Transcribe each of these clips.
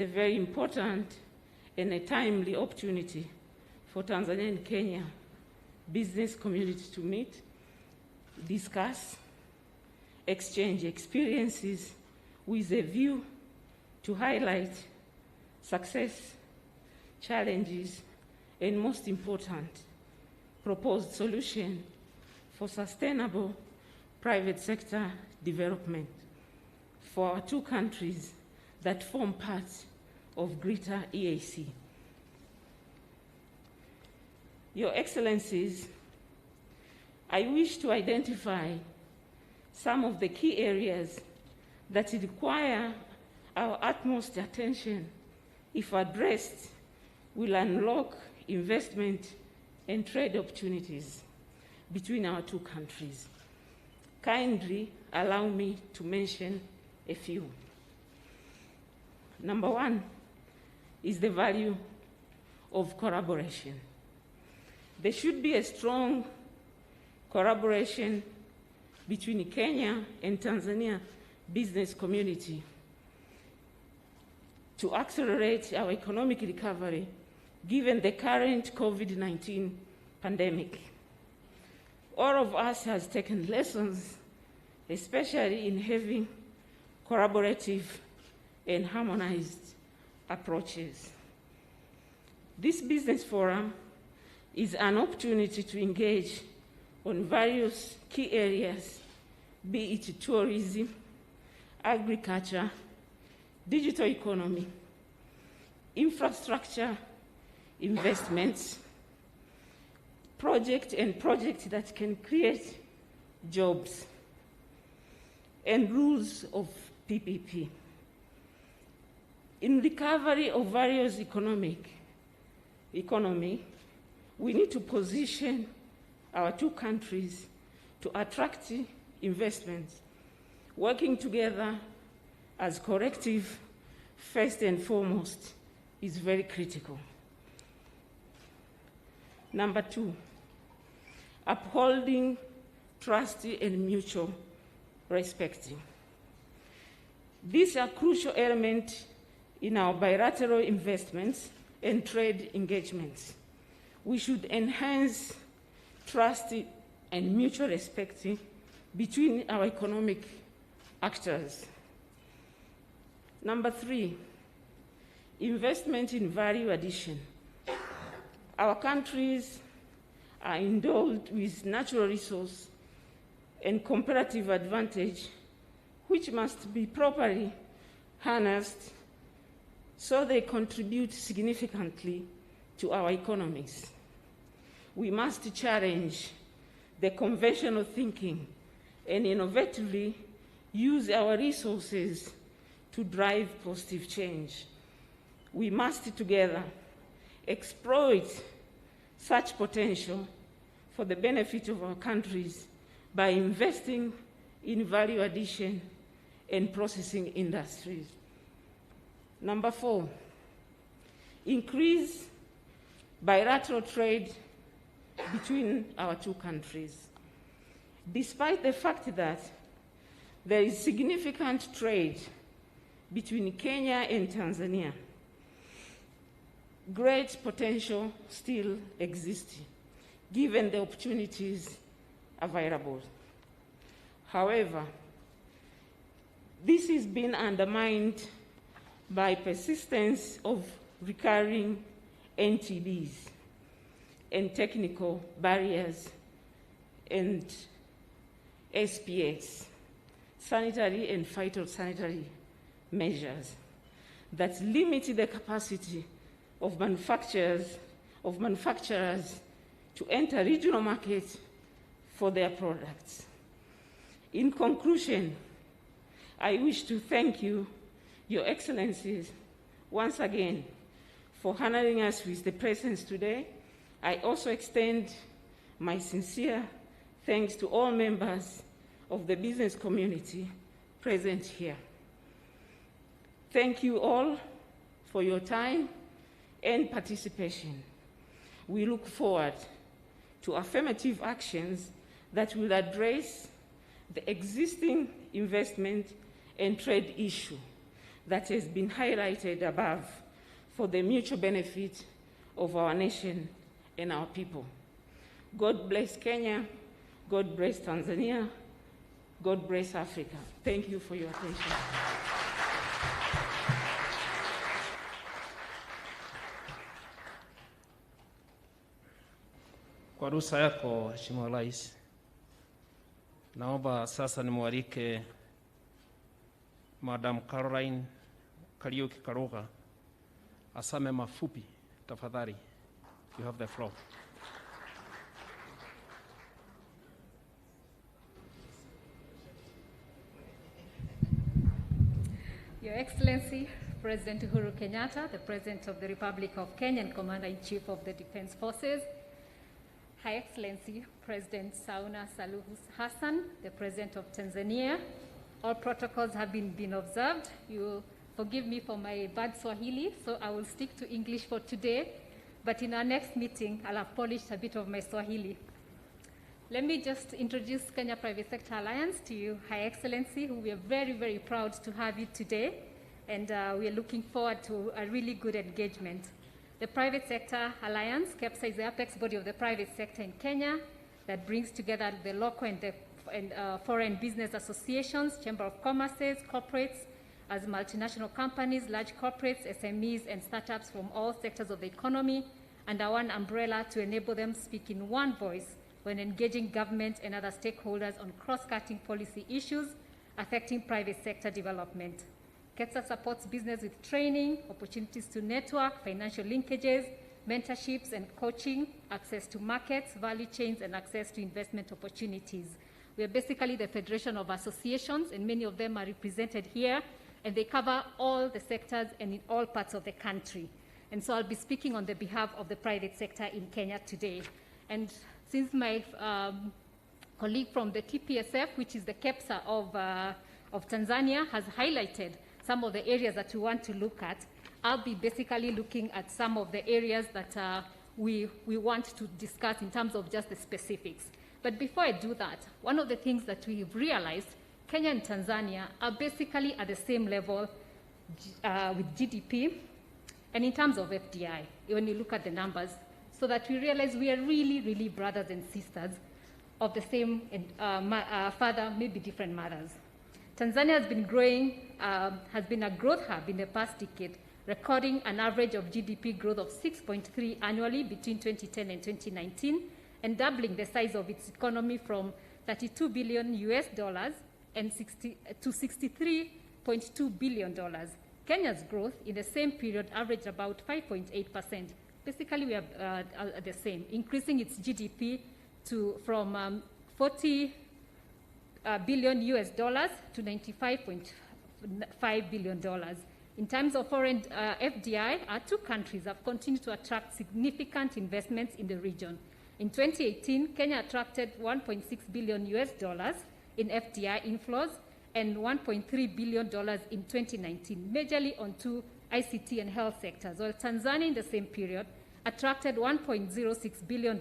A very important and a timely opportunity for Tanzania and Kenya business community to meet, discuss, exchange experiences with a view to highlight success, challenges, and most important, proposed solution for sustainable private sector development for our two countries that form part of Greater EAC. Your Excellencies, I wish to identify some of the key areas that require our utmost attention, if addressed, will unlock investment and trade opportunities between our two countries. Kindly allow me to mention a few. Number one is the value of collaboration. There should be a strong collaboration between Kenya and Tanzania business community to accelerate our economic recovery given the current COVID-19 pandemic. All of us has taken lessons, especially in having collaborative and harmonized approaches. This business forum is an opportunity to engage on various key areas, be it tourism, agriculture, digital economy, infrastructure, investments, projects that can create jobs, and rules of PPP. In recovery of various economy, we need to position our two countries to attract investments, working together as collective, first and foremost, is very critical. Number two, upholding trust and mutual respect. These are crucial elements in our bilateral investments and trade engagements. We should enhance trust and mutual respect between our economic actors. Number three, investment in value addition. Our countries are endowed with natural resource and comparative advantage, which must be properly harnessed so they contribute significantly to our economies. We must challenge the conventional thinking and innovatively use our resources to drive positive change. We must together exploit such potential for the benefit of our countries by investing in value addition and processing industries. Number four, increase bilateral trade between our two countries. Despite the fact that there is significant trade between Kenya and Tanzania, great potential still exists, given the opportunities available. However, this has been undermined by persistence of recurring NTBs and technical barriers and SPAs, sanitary and phytosanitary measures that limit the capacity of manufacturers to enter regional markets for their products. In conclusion, I wish to thank you, Your Excellencies, once again for honoring us with the presence today. I also extend my sincere thanks to all members of the business community present here. Thank you all for your time and participation. We look forward to affirmative actions that will address the existing investment and trade issue that has been highlighted above for the mutual benefit of our nation and our people. God bless Kenya, God bless Tanzania, God bless Africa. Thank you for your attention. Kwa ruhusa yako, Mheshimiwa Rais, naomba sasa nimwalike Madam Caroline Kariuki Karuga asame mafupi. Tafadhali, you have the floor. Your Excellency, President Uhuru Kenyatta, the President of the Republic of Kenya and Commander-in-Chief of the Defense Forces, High Excellency, President Samia Suluhu Hassan, the President of Tanzania, all protocols have been observed. You forgive me for my bad Swahili, so I will stick to English for today, but in our next meeting, I'll have polished a bit of my Swahili. Let me just introduce Kenya Private Sector Alliance to you, High Excellency, who we are very, very proud to have you today, and we are looking forward to a really good engagement. The Private Sector Alliance, KEPSA, is the apex body of the private sector in Kenya that brings together the local and foreign business associations, Chamber of Commerces, corporates, as multinational companies, large corporates, SMEs, and startups from all sectors of the economy under one umbrella to enable them speak in one voice when engaging government and other stakeholders on cross-cutting policy issues affecting private sector development. KEPSA supports business with training, opportunities to network, financial linkages, mentorships and coaching, access to markets, value chains, and access to investment opportunities. We are basically the federation of associations, and many of them are represented here, and they cover all the sectors and in all parts of the country. And so I'll be speaking on the behalf of the private sector in Kenya today. And since my colleague from the TPSF, which is the KEPSA of Tanzania, has highlighted some of the areas that we want to look at, I'll be basically looking at some of the areas that we want to discuss in terms of just the specifics. But before I do that, one of the things that we've realized, Kenya and Tanzania are basically at the same level with GDP and in terms of FDI, when you look at the numbers, so that we realize we are really, really brothers and sisters of the same father, maybe different mothers. Tanzania has been growing, has been a growth hub in the past decade, recording an average of GDP growth of 6.3 annually between 2010 and 2019, and doubling the size of its economy from $32 billion to $63.2 billion. Kenya's growth in the same period averaged about 5.8%. Basically, we are the same, increasing its GDP from $40 billion to $95.5 billion. In terms of foreign FDI, our two countries have continued to attract significant investments in the region. In 2018, Kenya attracted $1.6 billion in FDI inflows and $1.3 billion in 2019, majorly on two ICT and health sectors, while Tanzania in the same period attracted $1.06 billion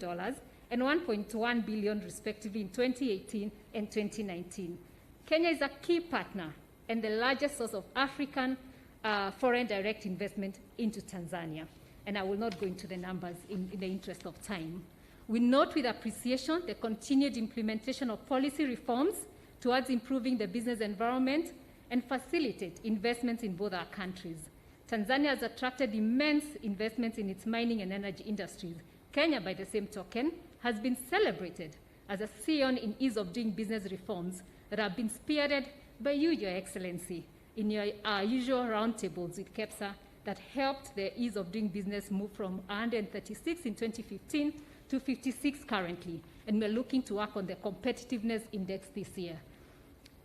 and $1.1 billion respectively in 2018 and 2019. Kenya is a key partner and the largest source of African foreign direct investment into Tanzania. And I will not go into the numbers in the interest of time. We note with appreciation the continued implementation of policy reforms towards improving the business environment and facilitate investments in both our countries. Tanzania has attracted immense investments in its mining and energy industries. Kenya, by the same token, has been celebrated as a scion in ease of doing business reforms that have been spearheaded by you, Your Excellency, in your usual roundtables with KEPSA that helped the ease of doing business move from 136 in 2015 to 56 currently, and we're looking to work on the competitiveness index this year.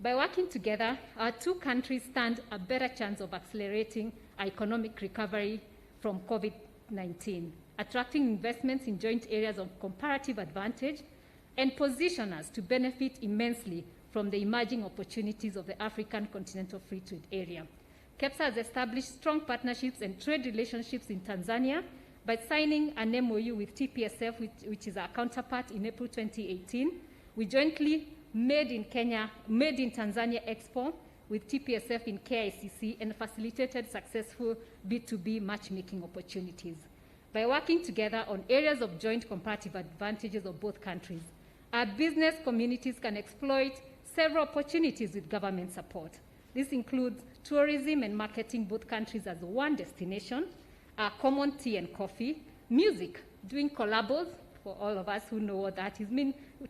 By working together, our two countries stand a better chance of accelerating our economic recovery from COVID-19, attracting investments in joint areas of comparative advantage, and position us to benefit immensely from the emerging opportunities of the African Continental Free Trade Area. KEPSA has established strong partnerships and trade relationships in Tanzania by signing an MOU with TPSF, which is our counterpart, in April 2018. We jointly Made in Tanzania Expo with TPSF in KICC and facilitated successful B2B matchmaking opportunities. By working together on areas of joint comparative advantages of both countries, our business communities can exploit several opportunities with government support. This includes tourism and marketing both countries as one destination, our common tea and coffee, music, doing collabos, for all of us who know what that is,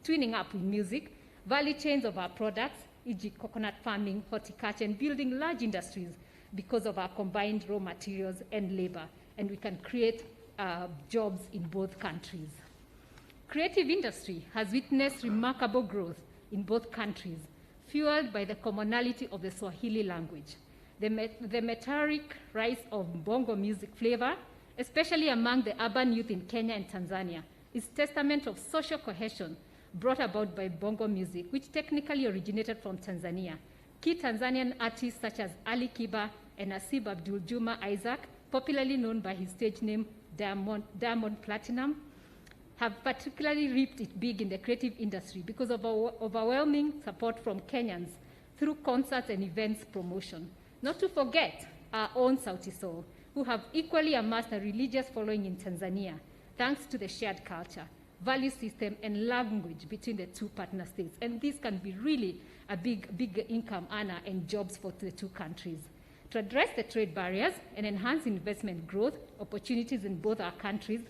twinning up with music, value chains of our products, e.g. coconut farming, horticulture, and building large industries because of our combined raw materials and labor, and we can create jobs in both countries. Creative industry has witnessed remarkable growth in both countries, fueled by the commonality of the Swahili language. The meteoric rise of bongo music flavor, especially among the urban youth in Kenya and Tanzania, is testament of social cohesion brought about by bongo music, which technically originated from Tanzania. Key Tanzanian artists such as Ali Kiba and Asib Abdul Juma Isaac, popularly known by his stage name Diamond Platinum, have particularly reaped it big in the creative industry because of overwhelming support from Kenyans through concerts and events promotion. Not to forget our own Sauti Sol, who have equally amassed a religious following in Tanzania, thanks to the shared culture, value system, and language between the two partner states. And this can be really a big income earner and jobs for the two countries. To address the trade barriers and enhance investment growth opportunities in both our countries,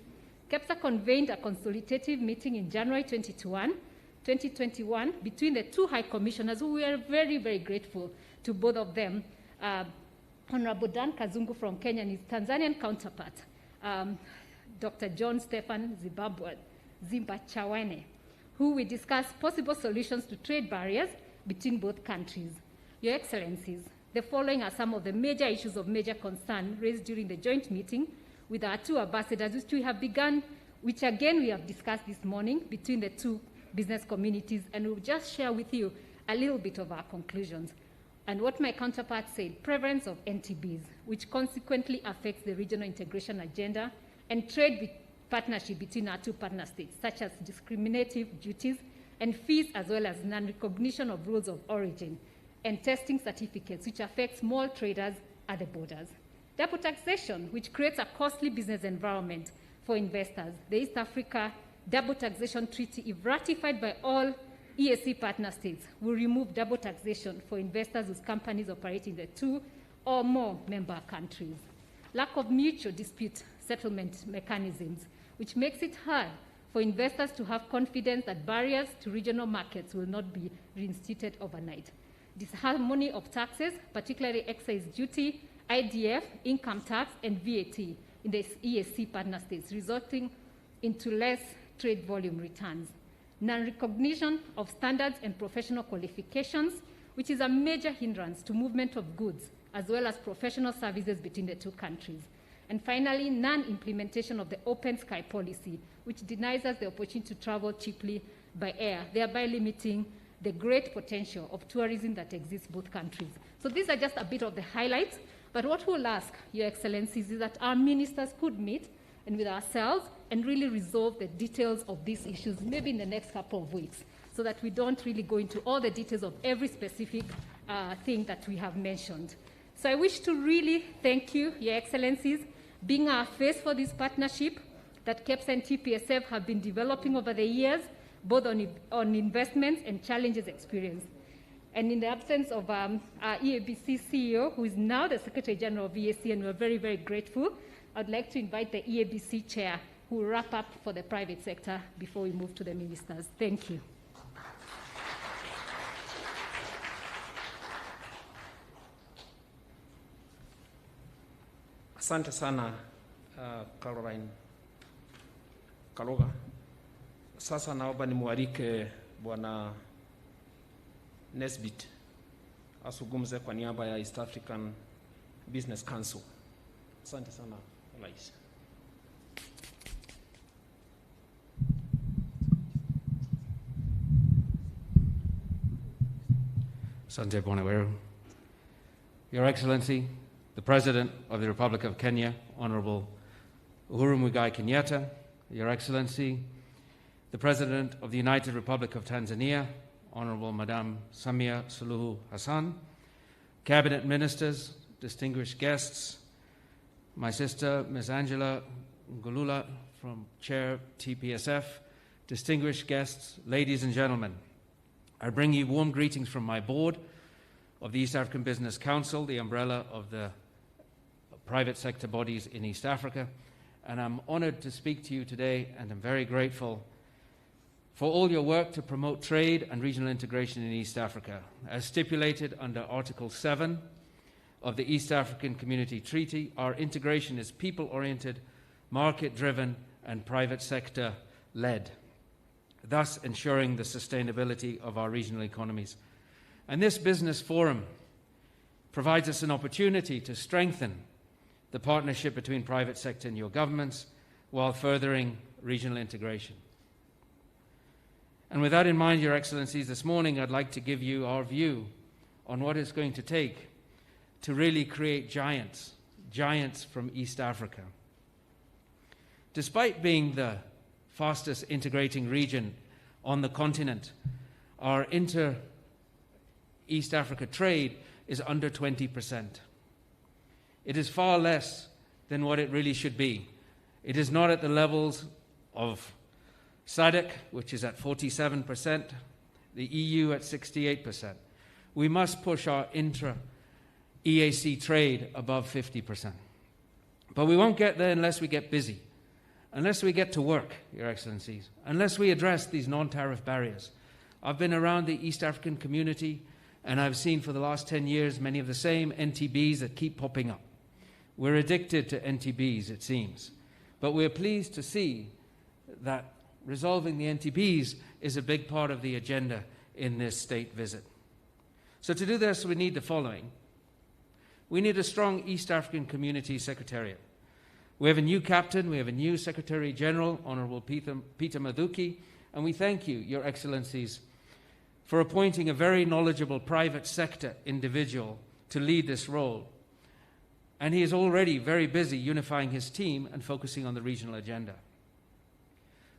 KEPSA convened a consultative meeting in January 2021 between the two high commissioners, who we are very, very grateful to both of them, Honorable Dan Kazungu from Kenya and his Tanzanian counterpart, Dr. John Stephan Zimbachawane, who will discuss possible solutions to trade barriers between both countries. Your Excellencies, the following are some of the major issues of major concern raised during the joint meeting with our two ambassadors, which we have discussed this morning between the two business communities, and we'll just share with you a little bit of our conclusions. And what my counterpart said, prevalence of NTBs, which consequently affects the regional integration agenda and trade partnership between our two partner states, such as discriminative duties and fees, as well as non-recognition of rules of origin and testing certificates, which affect small traders at the borders. Double taxation, which creates a costly business environment for investors. The East Africa Double Taxation Treaty, if ratified by all EAC partner states, will remove double taxation for investors whose companies operate in the two or more member countries. Lack of mutual dispute settlement mechanisms, which makes it hard for investors to have confidence that barriers to regional markets will not be reinstated overnight. Disharmony of taxes, particularly excise duty, IDF, income tax, and VAT in the EAC partner states, resulting into less trade volume returns. Non-recognition of standards and professional qualifications, which is a major hindrance to movement of goods, as well as professional services between the two countries. And finally, non-implementation of the open sky policy, which denies us the opportunity to travel cheaply by air, thereby limiting the great potential of tourism that exists both countries. So these are just a bit of the highlights, but what we'll ask, Your Excellencies, is that our ministers could meet and with ourselves and really resolve the details of these issues, maybe in the next couple of weeks, so that we don't really go into all the details of every specific thing that we have mentioned. So I wish to really thank you, Your Excellencies, being our face for this partnership that KEPSA and TPSF have been developing over the years, both on investments and challenges experienced. And in the absence of our EABC CEO, who is now the Secretary General of EAC, and we're very, very grateful, I'd like to invite the EABC Chair, who will wrap up for the private sector before we move to the ministers. Thank you. Asante sana Caroline Kaloga. Sasa naomba nimwalike Bwana Nesbit azungumze kwa niaba ya East African Business Council. Asante sana Rais. Asante Bwana Weru. Your Excellency, the President of the Republic of Kenya, Honorable Uhuru Kenyatta, Your Excellency, the President of the United Republic of Tanzania, Honorable Madam Samia Suluhu Hassan, cabinet ministers, distinguished guests, my sister, Ms. Angela Ngulula, from Chair TPSF, distinguished guests, ladies and gentlemen, I bring you warm greetings from my board of the East African Business Council, the umbrella of the private sector bodies in East Africa, and I'm honored to speak to you today, and I'm very grateful for all your work to promote trade and regional integration in East Africa. As stipulated under Article 7 of the East African Community Treaty, our integration is people-oriented, market-driven, and private sector-led, thus ensuring the sustainability of our regional economies. And this business forum provides us an opportunity to strengthen the partnership between private sector and your governments while furthering regional integration. And with that in mind, Your Excellencies, this morning I'd like to give you our view on what it's going to take to really create giants from East Africa. Despite being the fastest integrating region on the continent, our inter-East Africa trade is under 20%. It is far less than what it really should be. It is not at the levels of SADC, which is at 47%, the EU at 68%. We must push our intra-EAC trade above 50%. But we won't get there unless we get busy, unless we get to work, Your Excellencies, unless we address these non-tariff barriers. I've been around the East African community, and I've seen for the last 10 years many of the same NTBs that keep popping up. We're addicted to NTBs, it seems. But we're pleased to see that resolving the NTBs is a big part of the agenda in this state visit. So to do this, we need the following. We need a strong East African Community Secretariat. We have a new captain, we have a new Secretary General, Honorable Peter Mathuki, and we thank you, Your Excellencies, for appointing a very knowledgeable private sector individual to lead this role. And he is already very busy unifying his team and focusing on the regional agenda.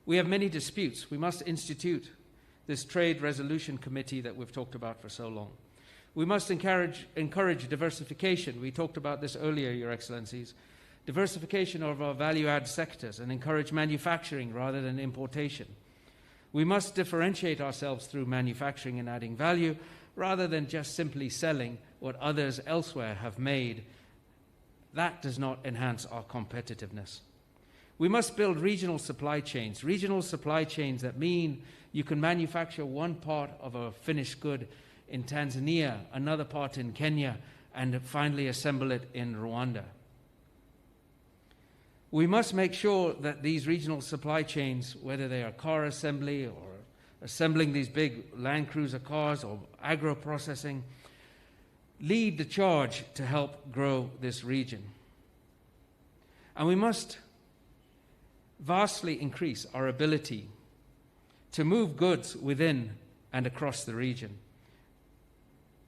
We have many disputes. We must institute this Trade Resolution Committee that we've talked about for so long. We must encourage diversification. We talked about this earlier, Your Excellencies. Diversification of our value-add sectors and encourage manufacturing rather than importation. We must differentiate ourselves through manufacturing and adding value rather than just simply selling what others elsewhere have made. That does not enhance our competitiveness. We must build regional supply chains that mean you can manufacture one part of a finished good in Tanzania, another part in Kenya, and finally assemble it in Rwanda. We must make sure that these regional supply chains, whether they are car assembly or assembling these big Land Cruiser cars or agro-processing, lead the charge to help grow this region. And we must vastly increase our ability to move goods within and across the region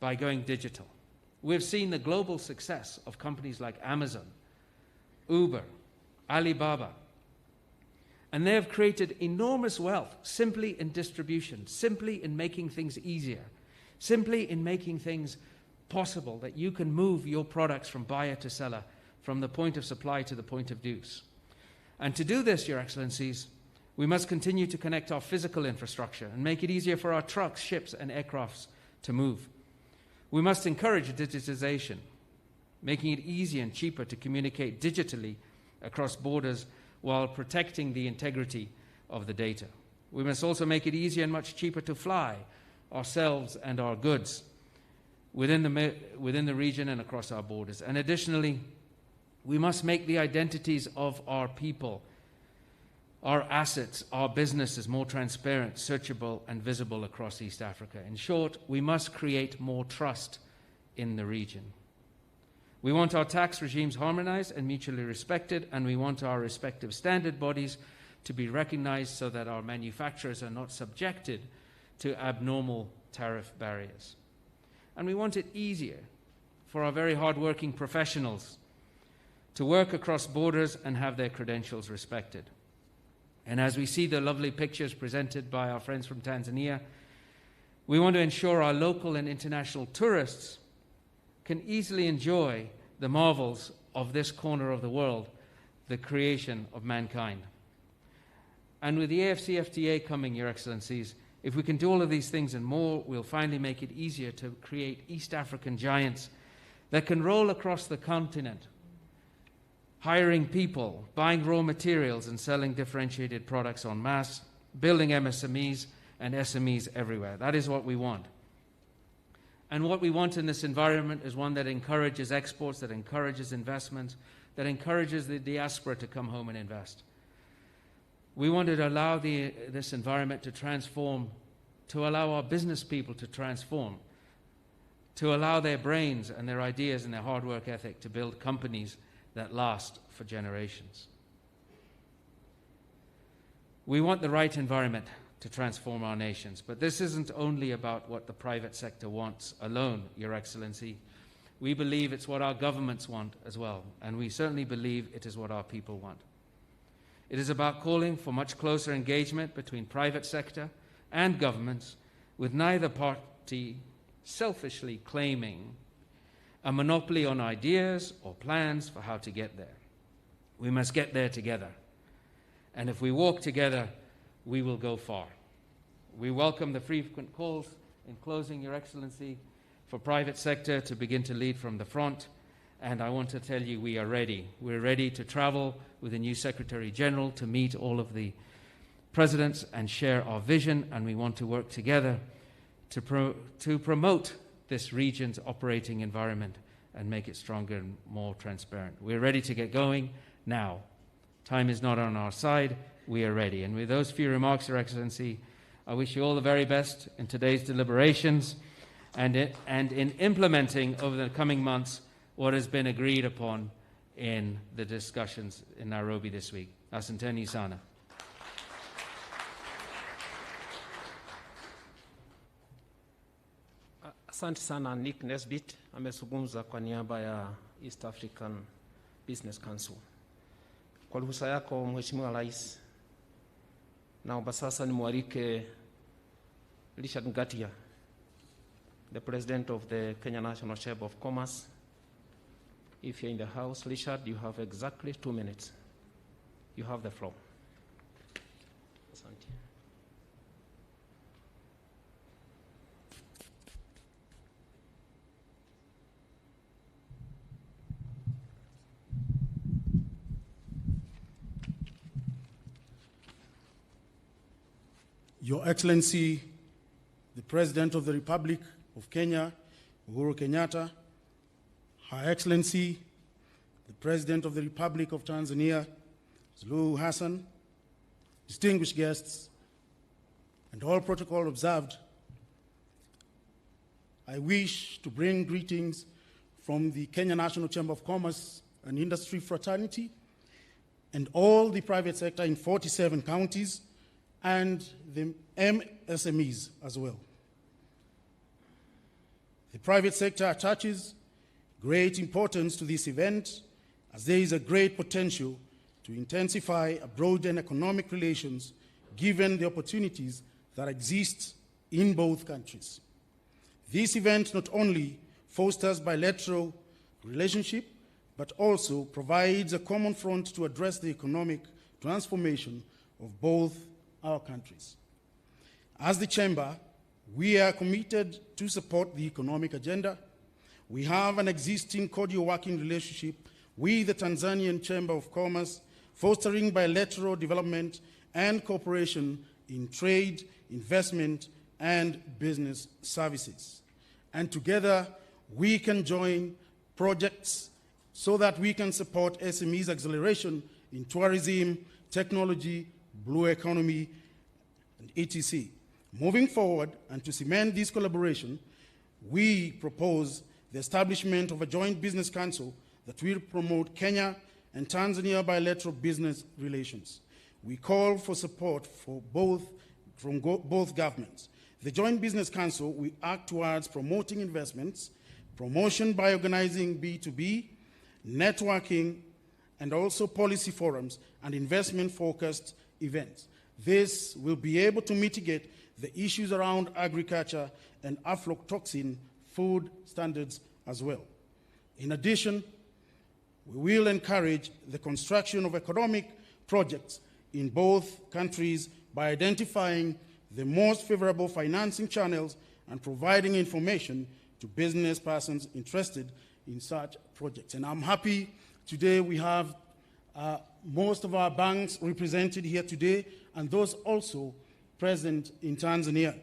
by going digital. We've seen the global success of companies like Amazon, Uber, Alibaba, and they have created enormous wealth simply in distribution, simply in making things easier, simply in making things possible that you can move your products from buyer to seller, from the point of supply to the point of use. And to do this, Your Excellencies, we must continue to connect our physical infrastructure and make it easier for our trucks, ships, and aircrafts to move. We must encourage digitization, making it easier and cheaper to communicate digitally across borders while protecting the integrity of the data. We must also make it easier and much cheaper to fly ourselves and our goods within the region and across our borders. And additionally, we must make the identities of our people, our assets, our businesses more transparent, searchable, and visible across East Africa. In short, we must create more trust in the region. We want our tax regimes harmonized and mutually respected, and we want our respective standard bodies to be recognized so that our manufacturers are not subjected to abnormal tariff barriers. And we want it easier for our very hard-working professionals to work across borders and have their credentials respected. And as we see the lovely pictures presented by our friends from Tanzania, we want to ensure our local and international tourists can easily enjoy the marvels of this corner of the world, the creation of mankind. And with the AFCFTA coming, Your Excellencies, if we can do all of these things and more, we'll finally make it easier to create East African giants that can roll across the continent, hiring people, buying raw materials and selling differentiated products en masse, building MSMEs and SMEs everywhere. That is what we want. And what we want in this environment is one that encourages exports, that encourages investments, that encourages the diaspora to come home and invest. We want to allow this environment to transform, to allow our business people to transform, to allow their brains and their ideas and their hard work ethic to build companies that last for generations. We want the right environment to transform our nations, but this isn't only about what the private sector wants alone, Your Excellency. We believe it's what our governments want as well, and we certainly believe it is what our people want. It is about calling for much closer engagement between private sector and governments, with neither party selfishly claiming a monopoly on ideas or plans for how to get there. We must get there together. And if we walk together, we will go far. We welcome the frequent calls, in closing, Your Excellency, for private sector to begin to lead from the front. And I want to tell you, we are ready. We're ready to travel with the new Secretary General to meet all of the presidents and share our vision, and we want to work together to promote this region's operating environment and make it stronger and more transparent. We're ready to get going now. Time is not on our side. We are ready. And with those few remarks, Your Excellency, I wish you all the very best in today's deliberations and in implementing over the coming months what has been agreed upon in the discussions in Nairobi this week. Asanteni sana. Asante sana. Nick Nesbitt amezungumza kwa niaba ya East African Business Council. Kwa ruhusa yako Mheshimiwa Rais, naomba sasa nimwalike Richard Ngatia, the President of the Kenya National Chamber of Commerce. If you're in the house, Richard, you have exactly 2 minutes. You have the floor. Asante. Your Excellency, the President of the Republic of Kenya, Uhuru Kenyatta, Her Excellency, the President of the Republic of Tanzania, Suluhu Hassan, distinguished guests, and all protocol observed, I wish to bring greetings from the Kenya National Chamber of Commerce and Industry fraternity and all the private sector in 47 counties and the MSMEs as well. The private sector attaches great importance to this event, as there is a great potential to intensify a broadened economic relations given the opportunities that exist in both countries. This event not only fosters bilateral relationship, but also provides a common front to address the economic transformation of both our countries. As the Chamber, we are committed to support the economic agenda. We have an existing cordial working relationship with the Tanzanian Chamber of Commerce, fostering bilateral development and cooperation in trade, investment, and business services. And together, we can join projects so that we can support SMEs' acceleration in tourism, technology, blue economy, and etc. Moving forward, and to cement this collaboration, we propose the establishment of a joint business council that will promote Kenya and Tanzania bilateral business relations. We call for support from both governments. The Joint Business Council will act towards promoting investments, promotion by organizing B2B, networking, and also policy forums and investment-focused events. This will be able to mitigate the issues around agriculture and aflatoxin food standards as well. In addition, we will encourage the construction of economic projects in both countries by identifying the most favorable financing channels and providing information to business persons interested in such projects. And I'm happy today we have most of our banks represented here today, and those also present in Tanzania.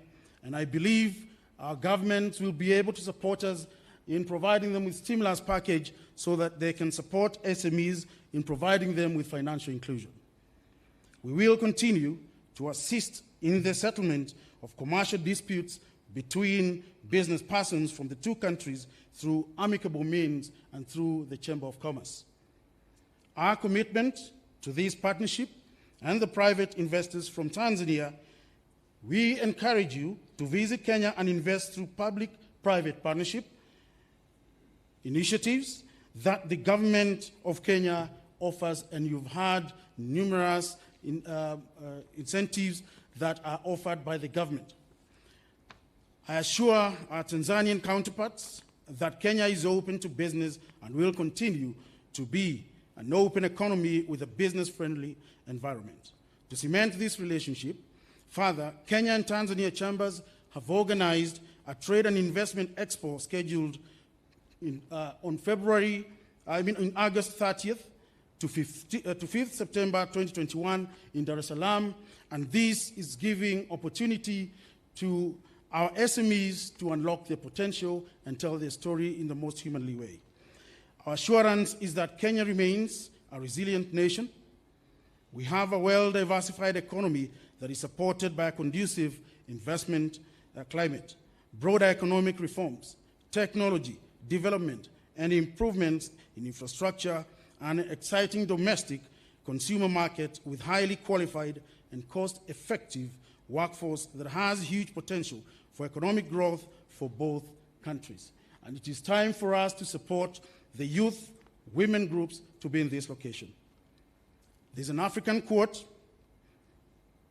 And I believe our government will be able to support us in providing them with stimulus package so that they can support SMEs in providing them with financial inclusion. We will continue to assist in the settlement of commercial disputes between business persons from the two countries through amicable means and through the Chamber of Commerce. Our commitment to this partnership and the private investors from Tanzania, we encourage you to visit Kenya and invest through public-private partnership initiatives that the government of Kenya offers, and you've had numerous incentives that are offered by the government. I assure our Tanzanian counterparts that Kenya is open to business and will continue to be an open economy with a business-friendly environment. To cement this relationship, further, Kenya and Tanzania chambers have organized a trade and investment expo scheduled on August 30th to 5th September 2021 in Dar es Salaam, and this is giving opportunity to our SMEs to unlock their potential and tell their story in the most humanly way. Our assurance is that Kenya remains a resilient nation. We have a well-diversified economy that is supported by a conducive investment climate, broader economic reforms, technology, development, and improvements in infrastructure, and an exciting domestic consumer market with highly qualified and cost-effective workforce that has huge potential for economic growth for both countries. And it is time for us to support the youth, women groups to be in this location. There's an African quote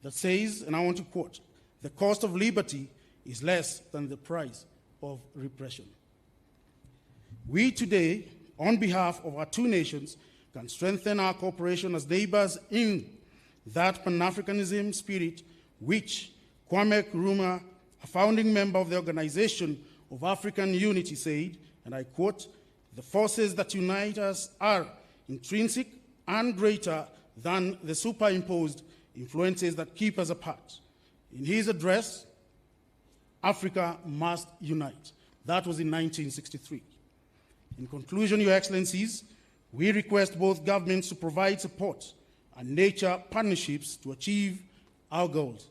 that says, and I want to quote, "The cost of liberty is less than the price of repression." We today, on behalf of our two nations, can strengthen our cooperation as neighbors in that Pan-Africanism spirit which Kwame Nkrumah, a founding member of the Organization of African Unity, said, and I quote, "The forces that unite us are intrinsic and greater than the superimposed influences that keep us apart." In his address, Africa must unite. That was in 1963. In conclusion, Your Excellencies, we request both governments to provide support and nature partnerships to achieve our goals.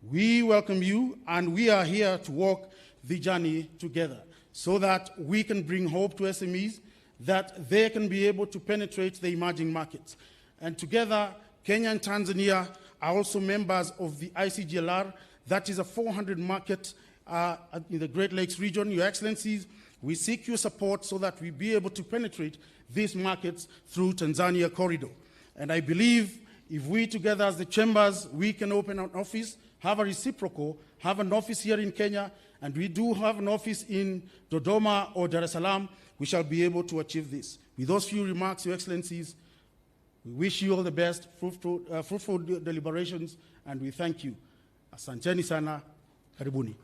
We welcome you, and we are here to walk the journey together so that we can bring hope to SMEs, that they can be able to penetrate the emerging markets. And together, Kenya and Tanzania are also members of the ICGLR. That is a 400 market in the Great Lakes region. Your Excellencies, we seek your support so that we be able to penetrate these markets through Tanzania corridor. And I believe if we together as the chambers, we can open an office, have a reciprocal, have an office here in Kenya, and we do have an office in Dodoma or Dar es Salaam, we shall be able to achieve this. With those few remarks, Your Excellencies, we wish you all the best, fruitful deliberations, and we thank you. Asanteni sana, karibuni.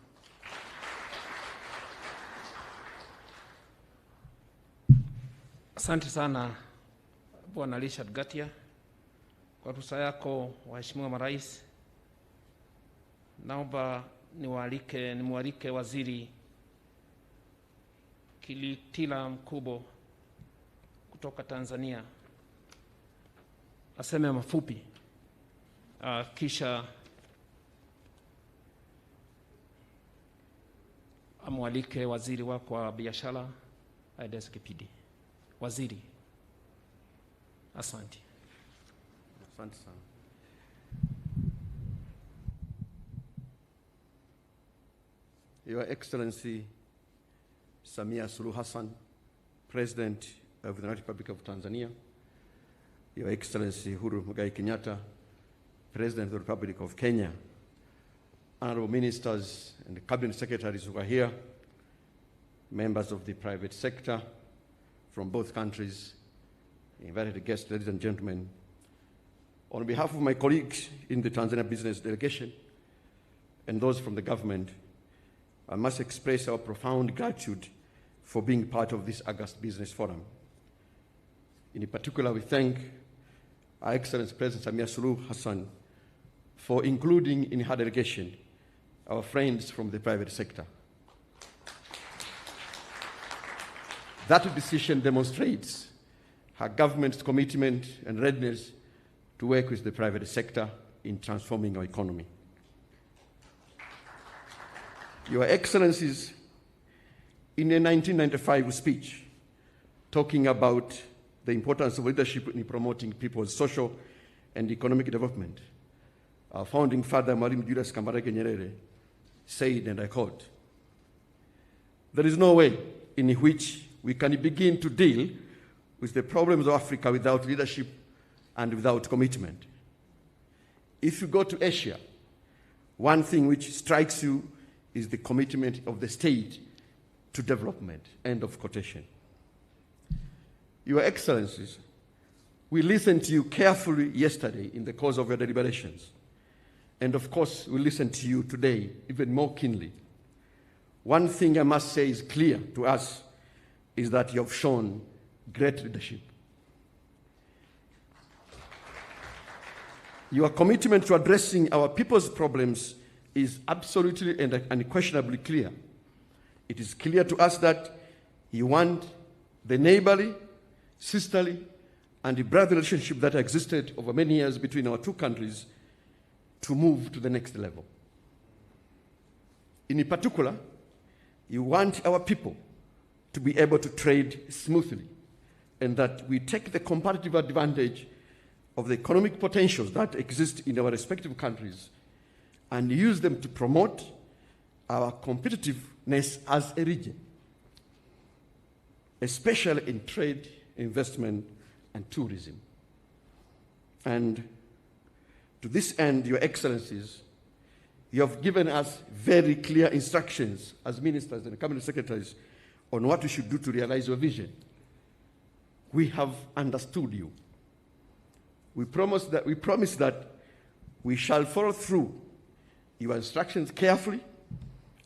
Asante sana Bwana Richard Gatia kwa ruhusa yako, waheshimiwa marais. Naomba nimwalike Waziri Kilitila Mkubo kutoka Tanzania aseme mafupi, kisha amwalike waziri wako wa biashara Aides Kipidi. Waziri, asante. Asante sana. Your Excellency Samia Suluhu Hassan, President of the Republic of Tanzania, Your Excellency Uhuru Kenyatta, President of the Republic of Kenya, honorable ministers and cabinet secretaries who are here, members of the private sector, from both countries, invited guests, ladies and gentlemen. On behalf of my colleagues in the Tanzania business delegation and those from the government, I must express our profound gratitude for being part of this August Business Forum. In particular, we thank Our Excellency President Samia Suluhu Hassan for including in her delegation our friends from the private sector. That decision demonstrates her government's commitment and readiness to work with the private sector in transforming our economy. Your Excellencies, in a 1995 speech talking about the importance of leadership in promoting people's social and economic development, our founding father, Mwalimu Julius Kambarage Nyerere, said, and I quote, "There is no way in which we can begin to deal with the problems of Africa without leadership and without commitment. If you go to Asia, one thing which strikes you is the commitment of the state to development." End of quotation. Your Excellencies, we listened to you carefully yesterday in the course of your deliberations. And of course, we listen to you today even more keenly. One thing I must say is clear to us is that you have shown great leadership. Your commitment to addressing our people's problems is absolutely and unquestionably clear. It is clear to us that you want the neighborly, sisterly, and brotherly relationship that existed over many years between our two countries to move to the next level. In particular, you want our people to be able to trade smoothly, and that we take the comparative advantage of the economic potentials that exist in our respective countries and use them to promote our competitiveness as a region, especially in trade, investment, and tourism. And to this end, Your Excellencies, you have given us very clear instructions as ministers and cabinet secretaries on what we should do to realize your vision. We have understood you. We promise that we shall follow through your instructions carefully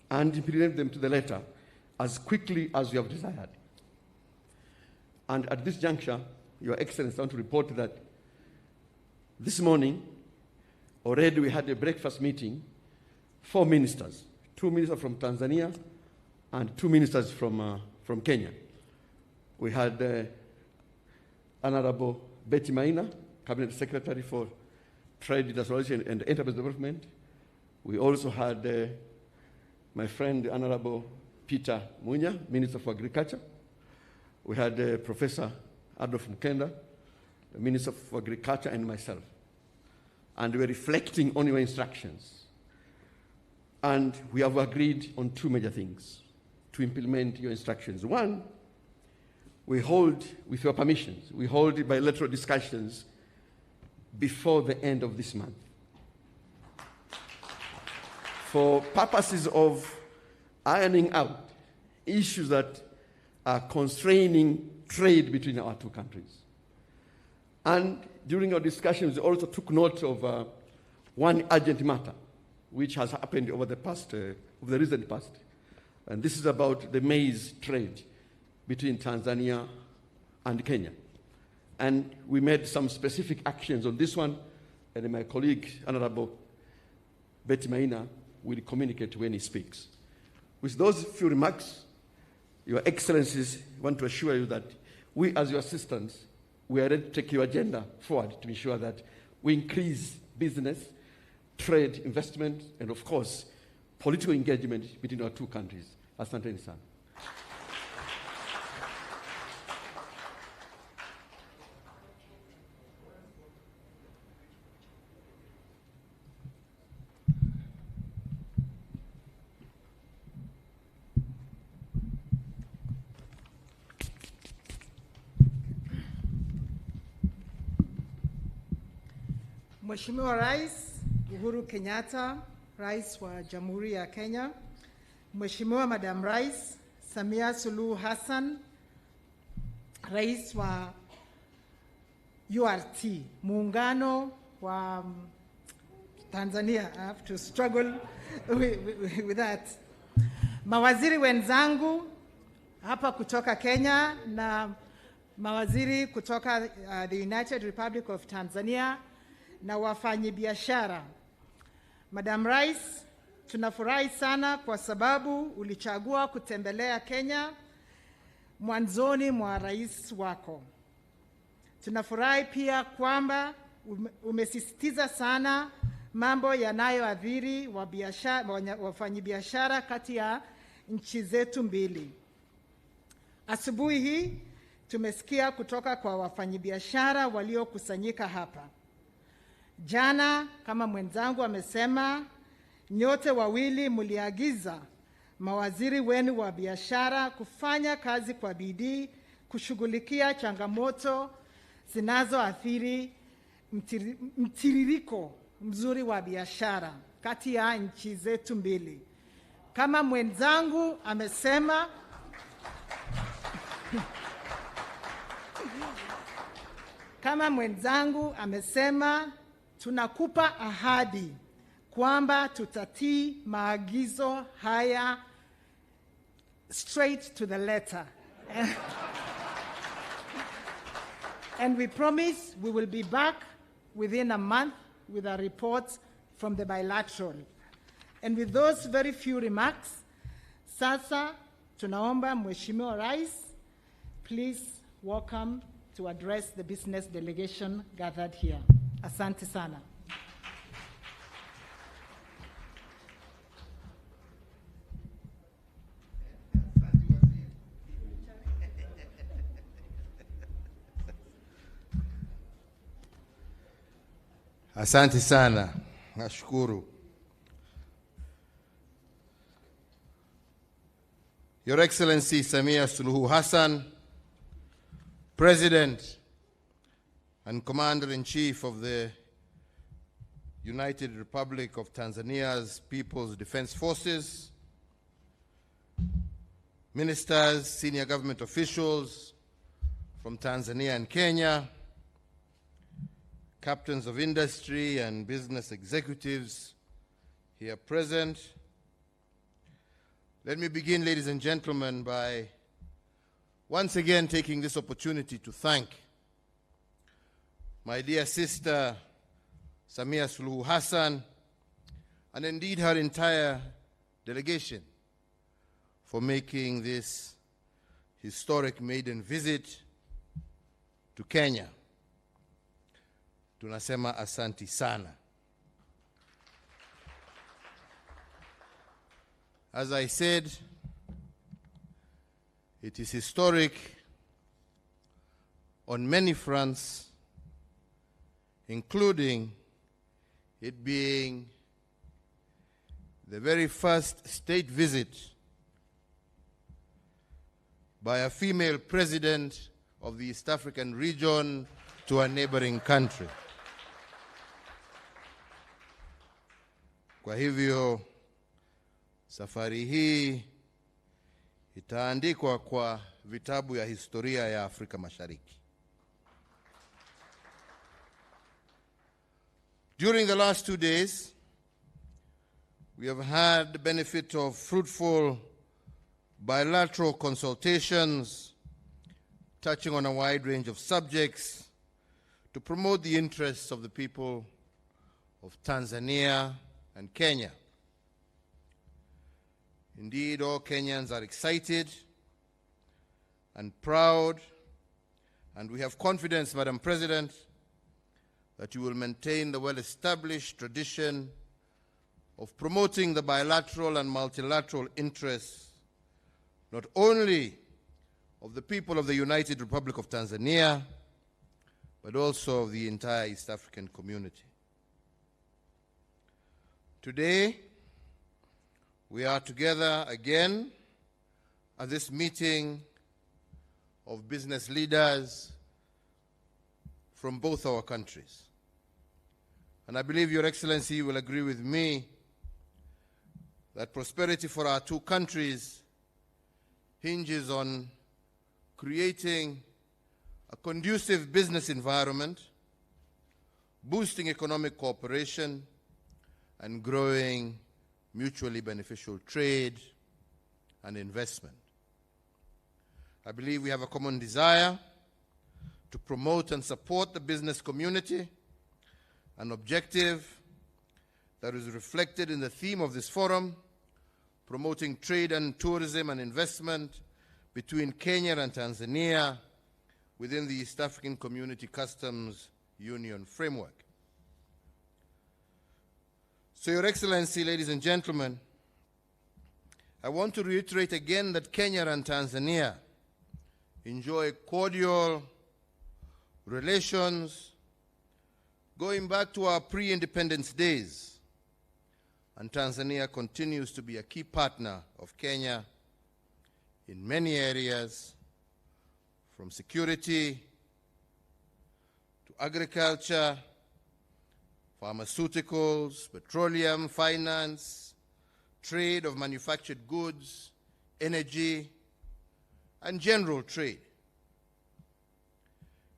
and implement them to the letter as quickly as you have desired. And at this juncture, Your Excellency, I want to report that this morning, already we had a breakfast meeting, 4 ministers, 2 ministers from Tanzania and 2 ministers from Kenya. We had Honorable Betty Maina, Cabinet Secretary for Trade, Industrialization, and Enterprise Development. We also had my friend, Honorable Peter Munya, Minister for Agriculture. We had Professor Adolf Mkenda, Minister for Agriculture, and myself. And we were reflecting on your instructions. And we have agreed on 2 major things to implement your instructions. One, we hold, with your permissions, we hold bilateral discussions before the end of this month for purposes of ironing out issues that are constraining trade between our two countries. And during our discussions, we also took note of one urgent matter which has happened over the recent past. And this is about the maize trade between Tanzania and Kenya. And we made some specific actions on this one, and my colleague, Honorable Betty Maina, will communicate when he speaks. With those few remarks, Your Excellencies, want to assure you that we, as your assistants, we are ready to take your agenda forward to ensure that we increase business, trade, investment, and of course, political engagement between our two countries. Asante sana. Mheshimiwa Rais Uhuru Kenyatta, Rais wa Jamhuri ya Kenya, Mheshimiwa Madam Rais Samia Suluhu Hassan, Rais wa URT, Muungano wa Tanzania. I have to struggle with that. Mawaziri wenzangu hapa kutoka Kenya na mawaziri kutoka the United Republic of Tanzania na wafanyabiashara. Madam Rais, tunafurahi sana kwa sababu ulichagua kutembelea Kenya mwanzoni mwa rais wako. Tunafurahi pia kwamba umesisitiza sana mambo yanayoathiri wafanyabiashara kati ya nchi zetu mbili. Asubuhi hii tumesikia kutoka kwa wafanyabiashara waliokusanyika hapa. Jana, kama mwenzangu amesema, nyote wawili mliagiza mawaziri wenu wa biashara kufanya kazi kwa bidii kushughulikia changamoto zinazoathiri mtiririko mzuri wa biashara kati ya nchi zetu mbili. Kama mwenzangu amesema, tunakupa ahadi kwamba tutatii maagizo haya straight to the letter. And we promise we will be back within a month with a report from the bilateral. And with those very few remarks, sasa tunaomba Mheshimiwa Rais, please welcome to address the business delegation gathered here. Asante sana. Asante sana, nashukuru. Your Excellency Samia Suluhu Hassan, President and Commander-in-Chief of the United Republic of Tanzania's People's Defense Forces, ministers, senior government officials from Tanzania and Kenya, captains of industry and business executives here present. Let me begin, ladies and gentlemen, by once again taking this opportunity to thank my dear sister, Samia Suluhu Hassan, and indeed her entire delegation for making this historic maiden visit to Kenya. Tunasema asanti sana. As I said, it is historic on many fronts, including it being the very first state visit by a female president of the East African region to a neighboring country. Kwa hivyo, safari hii itaandikwa kwa vitabu ya historia ya Afrika Mashariki. During the last 2 days, we have had the benefit of fruitful bilateral consultations touching on a wide range of subjects to promote the interests of the people of Tanzania and Kenya. Indeed, all Kenyans are excited and proud, and we have confidence, Madam President, that you will maintain the well-established tradition of promoting the bilateral and multilateral interests not only of the people of the United Republic of Tanzania, but also of the entire East African community. Today, we are together again at this meeting of business leaders from both our countries. And I believe Your Excellency will agree with me that prosperity for our two countries hinges on creating a conducive business environment, boosting economic cooperation, and growing mutually beneficial trade and investment. I believe we have a common desire to promote and support the business community, an objective that is reflected in the theme of this forum, promoting trade and tourism and investment between Kenya and Tanzania within the East African Community Customs Union framework. So, Your Excellency, ladies and gentlemen, I want to reiterate again that Kenya and Tanzania enjoy cordial relations going back to our pre-independence days, and Tanzania continues to be a key partner of Kenya in many areas, from security to agriculture, pharmaceuticals, petroleum, finance, trade of manufactured goods, energy, and general trade.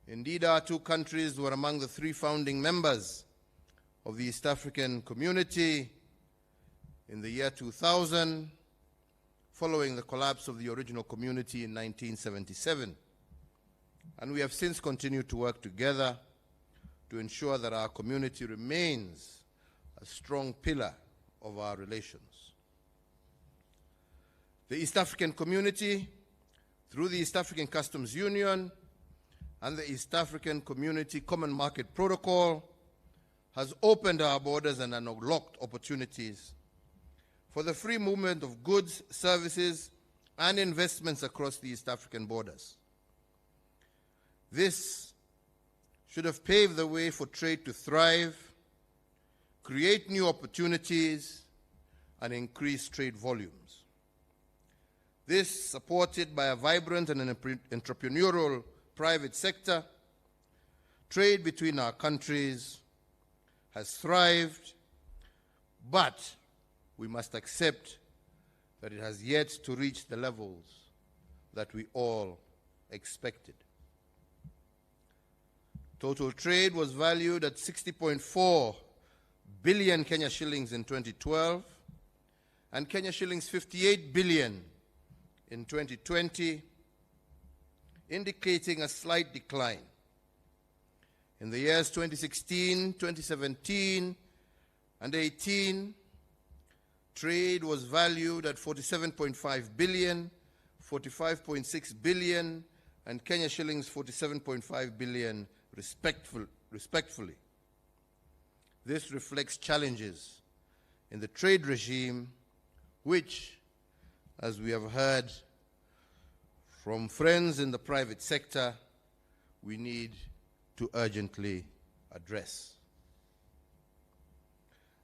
Indeed, our two countries were among the three founding members of the East African Community in the year 2000, following the collapse of the original community in 1977. And we have since continued to work together to ensure that our community remains a strong pillar of our relations. The East African Community, through the East African Customs Union and the East African Community Common Market Protocol, has opened our borders and unlocked opportunities for the free movement of goods, services, and investments across the East African borders. This should have paved the way for trade to thrive, create new opportunities, and increase trade volumes. This, supported by a vibrant and an entrepreneurial private sector, trade between our countries has thrived, but we must accept that it has yet to reach the levels that we all expected. Total trade was valued at 60.4 billion Kenya shillings in 2012 and Kenya shillings 58 billion in 2020, indicating a slight decline. In the years 2016, 2017, and 18, trade was valued at 47.5 billion, 45.6 billion, and Kenya shillings 47.5 billion respectively. This reflects challenges in the trade regime which, as we have heard from friends in the private sector, we need to urgently address.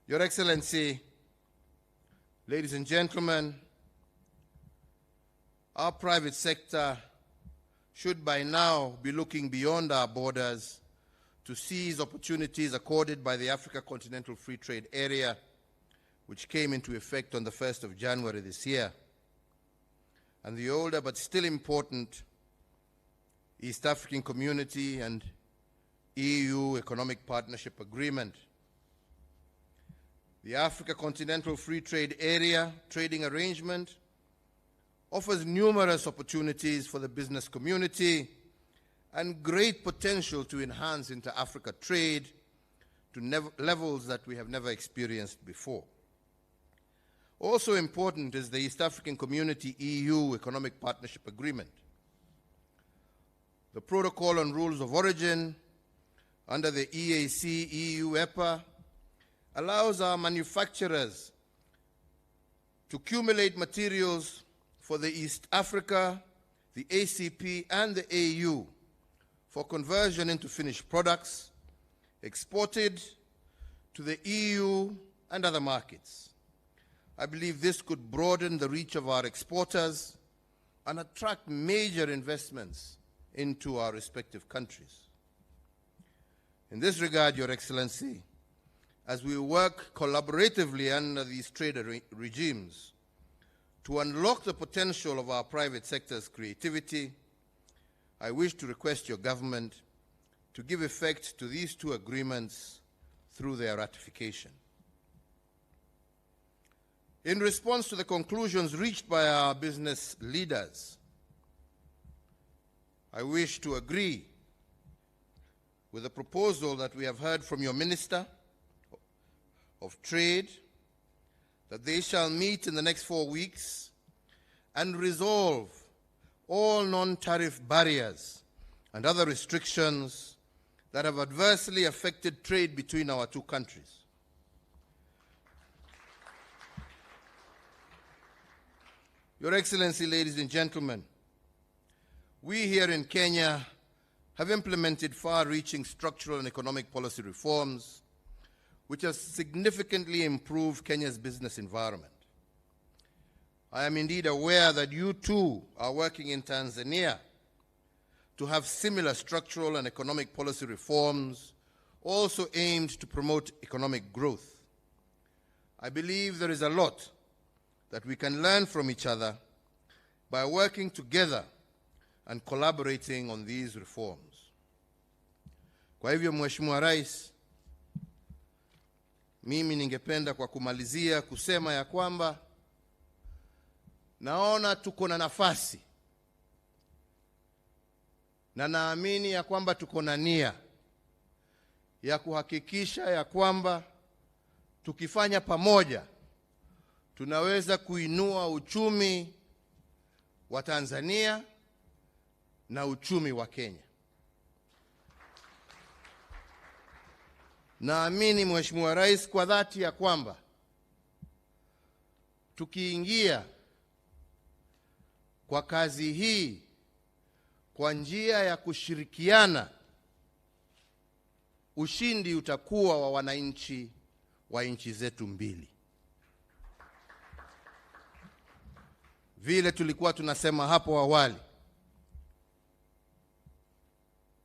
Your Excellency, ladies and gentlemen, our private sector should by now be looking beyond our borders to seize opportunities accorded by the Africa Continental Free Trade Area, which came into effect on the 1st of January this year, and the older but still important East African Community and EU Economic Partnership Agreement. The Africa Continental Free Trade Area trading arrangement offers numerous opportunities for the business community and great potential to enhance inter-Africa trade to levels that we have never experienced before. Also important is the East African Community EU Economic Partnership Agreement. The Protocol on Rules of Origin under the EAC EU EPA allows our manufacturers to accumulate materials for the East Africa, the ACP, and the AU for conversion into finished products exported to the EU and other markets. I believe this could broaden the reach of our exporters and attract major investments into our respective countries. In this regard, Your Excellency, as we work collaboratively under these trade regimes to unlock the potential of our private sector's creativity, I wish to request your government to give effect to these two agreements through their ratification. In response to the conclusions reached by our business leaders, I wish to agree with the proposal that we have heard from your Minister of Trade, that they shall meet in the next 4 weeks and resolve all non-tariff barriers and other restrictions that have adversely affected trade between our two countries. Your Excellency, ladies and gentlemen, we here in Kenya have implemented far-reaching structural and economic policy reforms which have significantly improved Kenya's business environment. I am indeed aware that you too are working in Tanzania to have similar structural and economic policy reforms also aimed to promote economic growth. I believe there is a lot that we can learn from each other by working together and collaborating on these reforms. Kwa hivyo, Mheshimiwa Rais, mimi ningependa kwa kumalizia kusema ya kwamba naona tuko na nafasi na naamini ya kwamba tuko na nia ya kuhakikisha ya kwamba tukifanya pamoja tunaweza kuinua uchumi wa Tanzania na uchumi wa Kenya. Naamini Mheshimiwa Rais kwa dhati ya kwamba tukiingia kwa kazi hii kwa njia ya kushirikiana, ushindi utakuwa wa wananchi wa nchi zetu mbili. Vile tulikuwa tunasema hapo awali,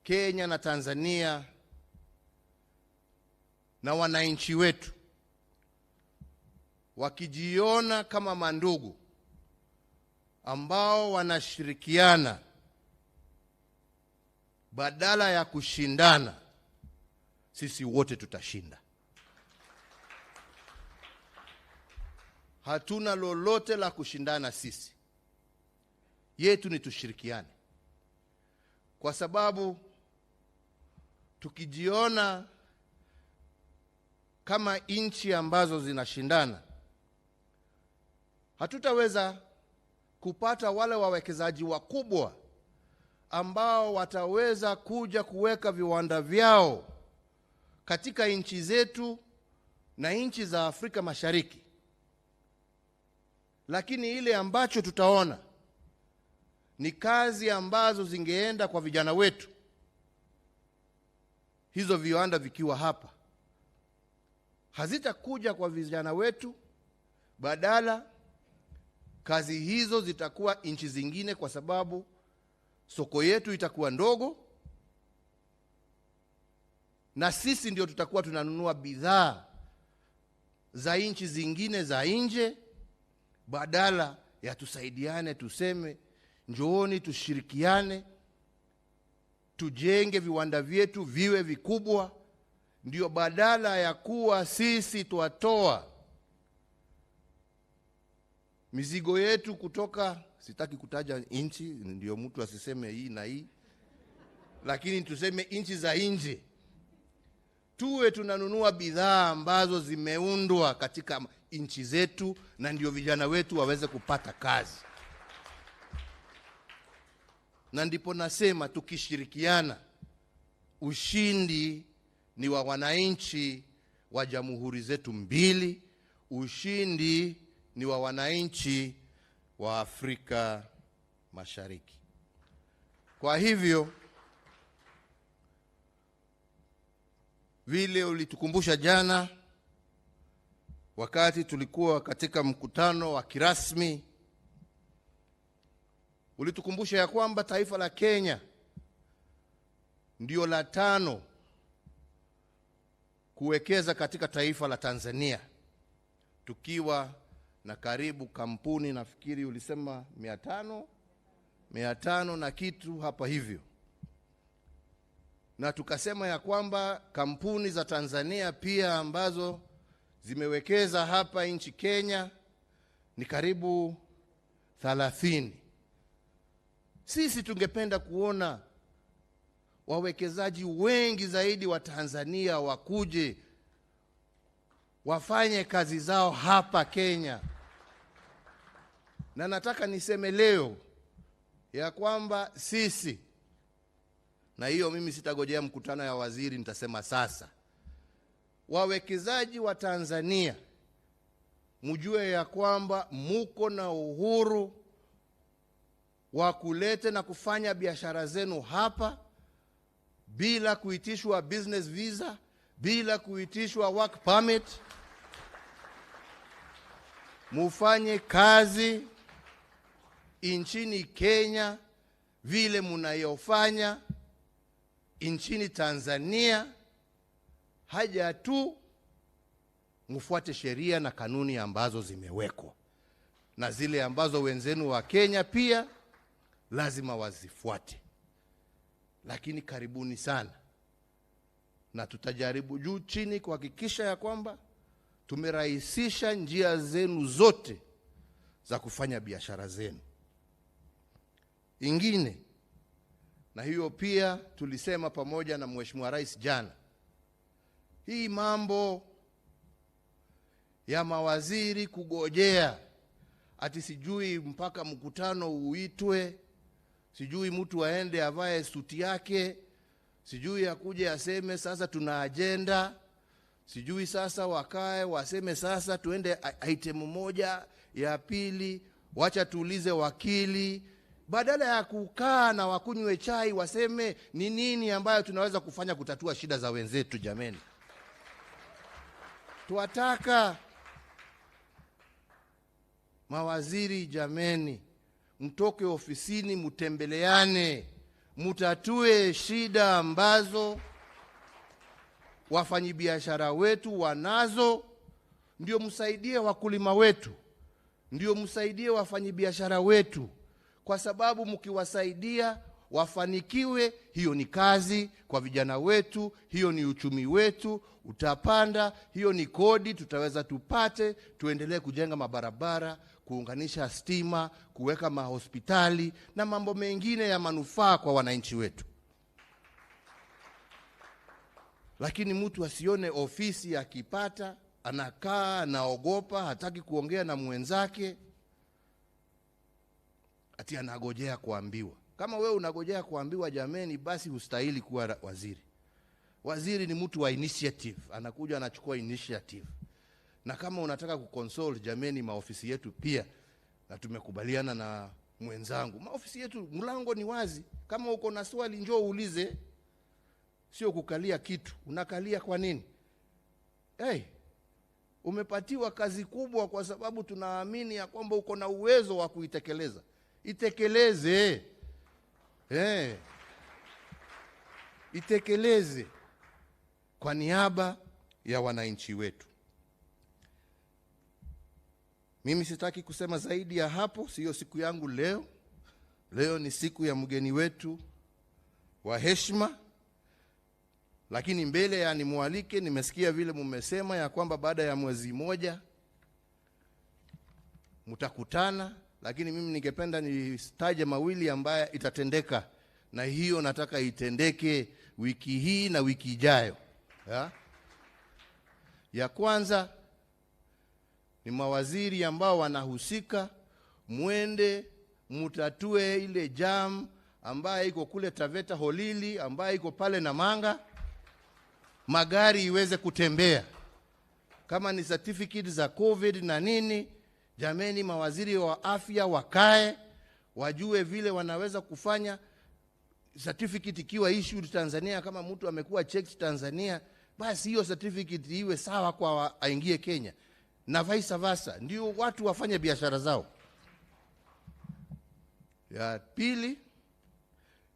Kenya na Tanzania na wananchi wetu wakijiona kama mandugu ambao wanashirikiana badala ya kushindana, sisi wote tutashinda. Hatuna lolote la kushindana sisi. Yetu ni tushirikiane. Kwa sababu tukijiona kama nchi ambazo zinashindana, hatutaweza kupata wale wawekezaji wakubwa ambao wataweza kuja kuweka viwanda vyao katika nchi zetu na nchi za Afrika Mashariki. Lakini ile ambacho tutaona ni kazi ambazo zingeenda kwa vijana wetu, hizo viwanda vikiwa hapa, hazitakuja kwa vijana wetu, badala kazi hizo zitakuwa nchi zingine, kwa sababu soko yetu itakuwa ndogo na sisi ndio tutakuwa tunanunua bidhaa za nchi zingine za nje, badala ya tusaidiane, tuseme njooni tushirikiane, tujenge viwanda vyetu viwe vikubwa. Ndio badala ya kuwa sisi tuatoa mizigo yetu kutoka, sitaki kutaja nchi ndio mtu asiseme hii na hii, lakini tuseme nchi za nje, tuwe tunanunua bidhaa ambazo zimeundwa katika nchi zetu, na ndio vijana wetu waweze kupata kazi. Na ndipo nasema tukishirikiana, ushindi ni wa wananchi wa jamhuri zetu mbili, ushindi ni wa wananchi wa Afrika Mashariki. Kwa hivyo, vile ulitukumbusha jana wakati tulikuwa katika mkutano wa kirasmi, ulitukumbusha ya kwamba taifa la Kenya ndio la 5 kuwekeza katika taifa la Tanzania, tukiwa na karibu kampuni, nafikiri ulisema 500 na kitu hapa hivyo. na tukasema ya kwamba kampuni za Tanzania pia ambazo zimewekeza hapa nchi Kenya ni karibu 30. Sisi tungependa kuona wawekezaji wengi zaidi wa Tanzania wakuje wafanye kazi zao hapa Kenya. Na nataka niseme leo ya kwamba sisi, na hiyo mimi sitagojea mkutano ya waziri, nitasema sasa, wawekezaji wa Tanzania mjue ya kwamba muko na uhuru wa kuleta na kufanya biashara zenu hapa bila kuitishwa business visa, bila kuitishwa work permit. Mufanye kazi nchini Kenya vile mnayofanya nchini Tanzania. Haja tu mfuate sheria na kanuni ambazo zimewekwa, na zile ambazo wenzenu wa Kenya pia lazima wazifuate. Lakini karibuni sana, na tutajaribu juu chini kuhakikisha ya kwamba tumerahisisha njia zenu zote za kufanya biashara zenu. Ingine, na hiyo pia tulisema pamoja na Mheshimiwa Rais jana, hii mambo ya mawaziri kugojea ati sijui mpaka mkutano uitwe, sijui mtu aende avae suti yake, sijui akuje aseme sasa tuna agenda, sijui sasa wakae waseme sasa tuende item moja ya pili, wacha tuulize wakili, badala ya kukaa na wakunywe chai waseme ni nini ambayo tunaweza kufanya kutatua shida za wenzetu. Jameni, tuwataka mawaziri, jameni, mtoke ofisini, mutembeleane, mutatue shida ambazo wafanyabiashara wetu wanazo, ndio msaidie wakulima wetu, ndio msaidie wafanyabiashara wetu, kwa sababu mkiwasaidia wafanikiwe, hiyo ni kazi kwa vijana wetu, hiyo ni uchumi wetu utapanda, hiyo ni kodi tutaweza tupate, tuendelee kujenga mabarabara, kuunganisha stima, kuweka mahospitali na mambo mengine ya manufaa kwa wananchi wetu. Lakini mtu asione ofisi akipata anakaa anaogopa, hataki kuongea na mwenzake, ati anagojea kuambiwa. Kama wewe unagojea kuambiwa, jameni, basi hustahili kuwa waziri. Waziri ni mtu wa initiative, anakuja anachukua initiative. Na kama unataka kukonsole, jameni, maofisi yetu pia, na tumekubaliana na mwenzangu, maofisi yetu mlango ni wazi. Kama uko na swali njoo uulize, sio kukalia kitu. Unakalia kwa nini? Umepatiwa kazi kubwa kwa sababu tunaamini ya kwamba uko na uwezo wa kuitekeleza. Itekeleze. Itekeleze kwa niaba ya wananchi wetu. Mimi sitaki kusema zaidi ya hapo, sio siku yangu leo. Leo ni siku ya mgeni wetu wa heshima. Lakini mbele ya nimwalike, nimesikia vile mmesema ya kwamba baada ya mwezi moja mtakutana, lakini mimi ningependa nitaje mawili ambaye itatendeka, na hiyo nataka itendeke wiki hii na wiki ijayo. Ya kwanza ni mawaziri ambao wanahusika, mwende mutatue ile Jamh ambaye iko kule Taveta Holili, ambaye iko pale Namanga, magari iweze kutembea. Kama ni certificate za COVID na nini, jameni, mawaziri wa afya wakae wajue vile wanaweza kufanya. Certificate ikiwa issued Tanzania, kama mtu amekuwa checked Tanzania, basi hiyo certificate iwe sawa kwa aingie Kenya, na vice versa, ndio watu wafanye biashara zao. Ya pili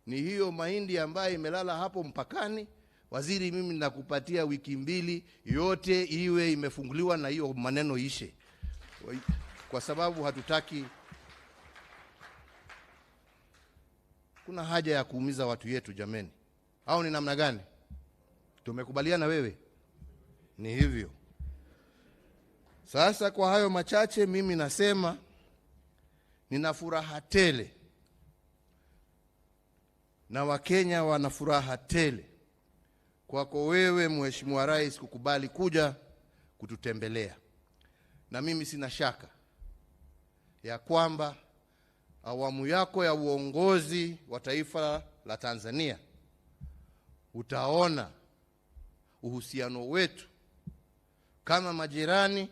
ni hiyo mahindi ambayo imelala hapo mpakani. Waziri, mimi nakupatia wiki 2 yote iwe imefunguliwa na hiyo maneno ishe, kwa sababu hatutaki, kuna haja ya kuumiza watu yetu, jameni. Au ni namna gani? Tumekubaliana wewe? Ni hivyo. Sasa kwa hayo machache mimi nasema nina furaha tele na Wakenya wana furaha tele kwako wewe Mheshimiwa Rais kukubali kuja kututembelea. Na mimi sina shaka ya kwamba awamu yako ya uongozi wa taifa la Tanzania utaona uhusiano wetu kama majirani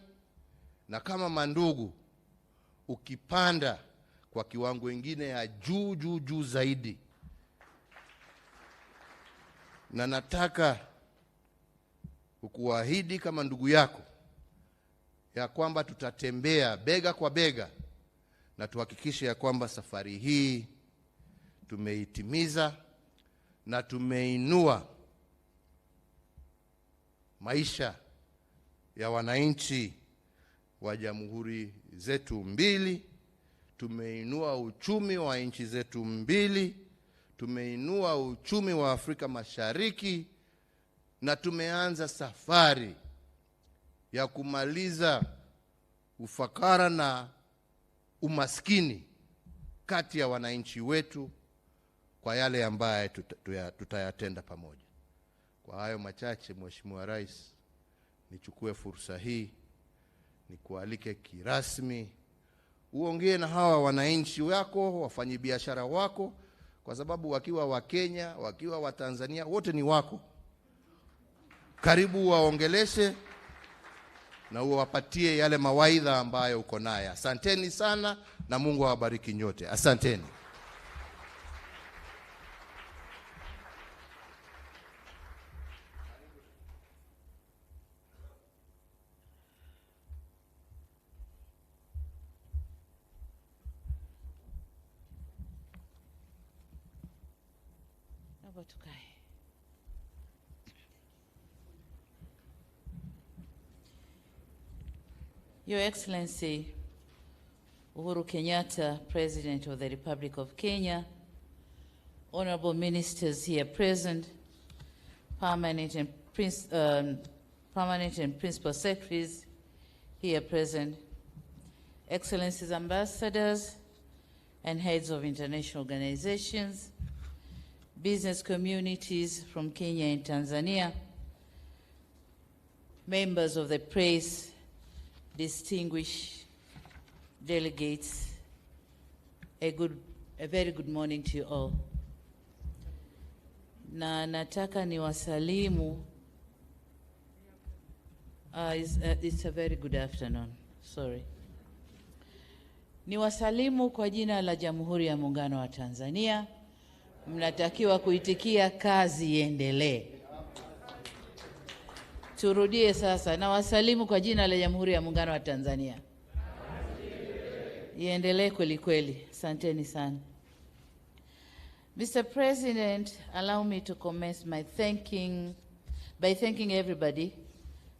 na kama mandugu ukipanda kwa kiwango kingine ya juu zaidi. Na nataka kukuahidi kama ndugu yako ya kwamba tutatembea bega kwa bega na tuhakikishe ya kwamba safari hii tumeitimiza na tumeinua maisha ya wananchi wa jamhuri zetu mbili, tumeinua uchumi wa nchi zetu mbili, tumeinua uchumi wa Afrika Mashariki, na tumeanza safari ya kumaliza ufakara na umaskini kati ya wananchi wetu kwa yale ambaye tutayatenda pamoja. Kwa hayo machache, Mheshimiwa Rais, nichukue fursa hii nikualike kirasmi uongee na hawa wananchi wako, wafanyabiashara wako, kwa sababu wakiwa wa Kenya, wakiwa wa Tanzania, wote ni wako. Karibu waongeleshe na uwapatie yale mawaidha ambayo uko naye. Asanteni sana na Mungu awabariki nyote. Asanteni. Your Excellency, Uhuru Kenyatta, President of the Republic of Kenya, honorable ministers here present, permanent and principal secretaries here present, Excellencies, ambassadors and heads of international organizations, business communities from Kenya and Tanzania, members of the press, distinguished delegates, a very good morning to you all. Na nataka niwasalimu, it's a very good afternoon, sorry. Niwasalimu kwa jina la Jamhuri ya Muungano wa Tanzania. Mnatakiwa kuitikia kazi iendelee. Turudie sasa, na wasalimu kwa jina la Jamhuri ya Muungano wa Tanzania. Iendelee kweli kweli. Asanteni sana. Mr. President, allow me to commence by thanking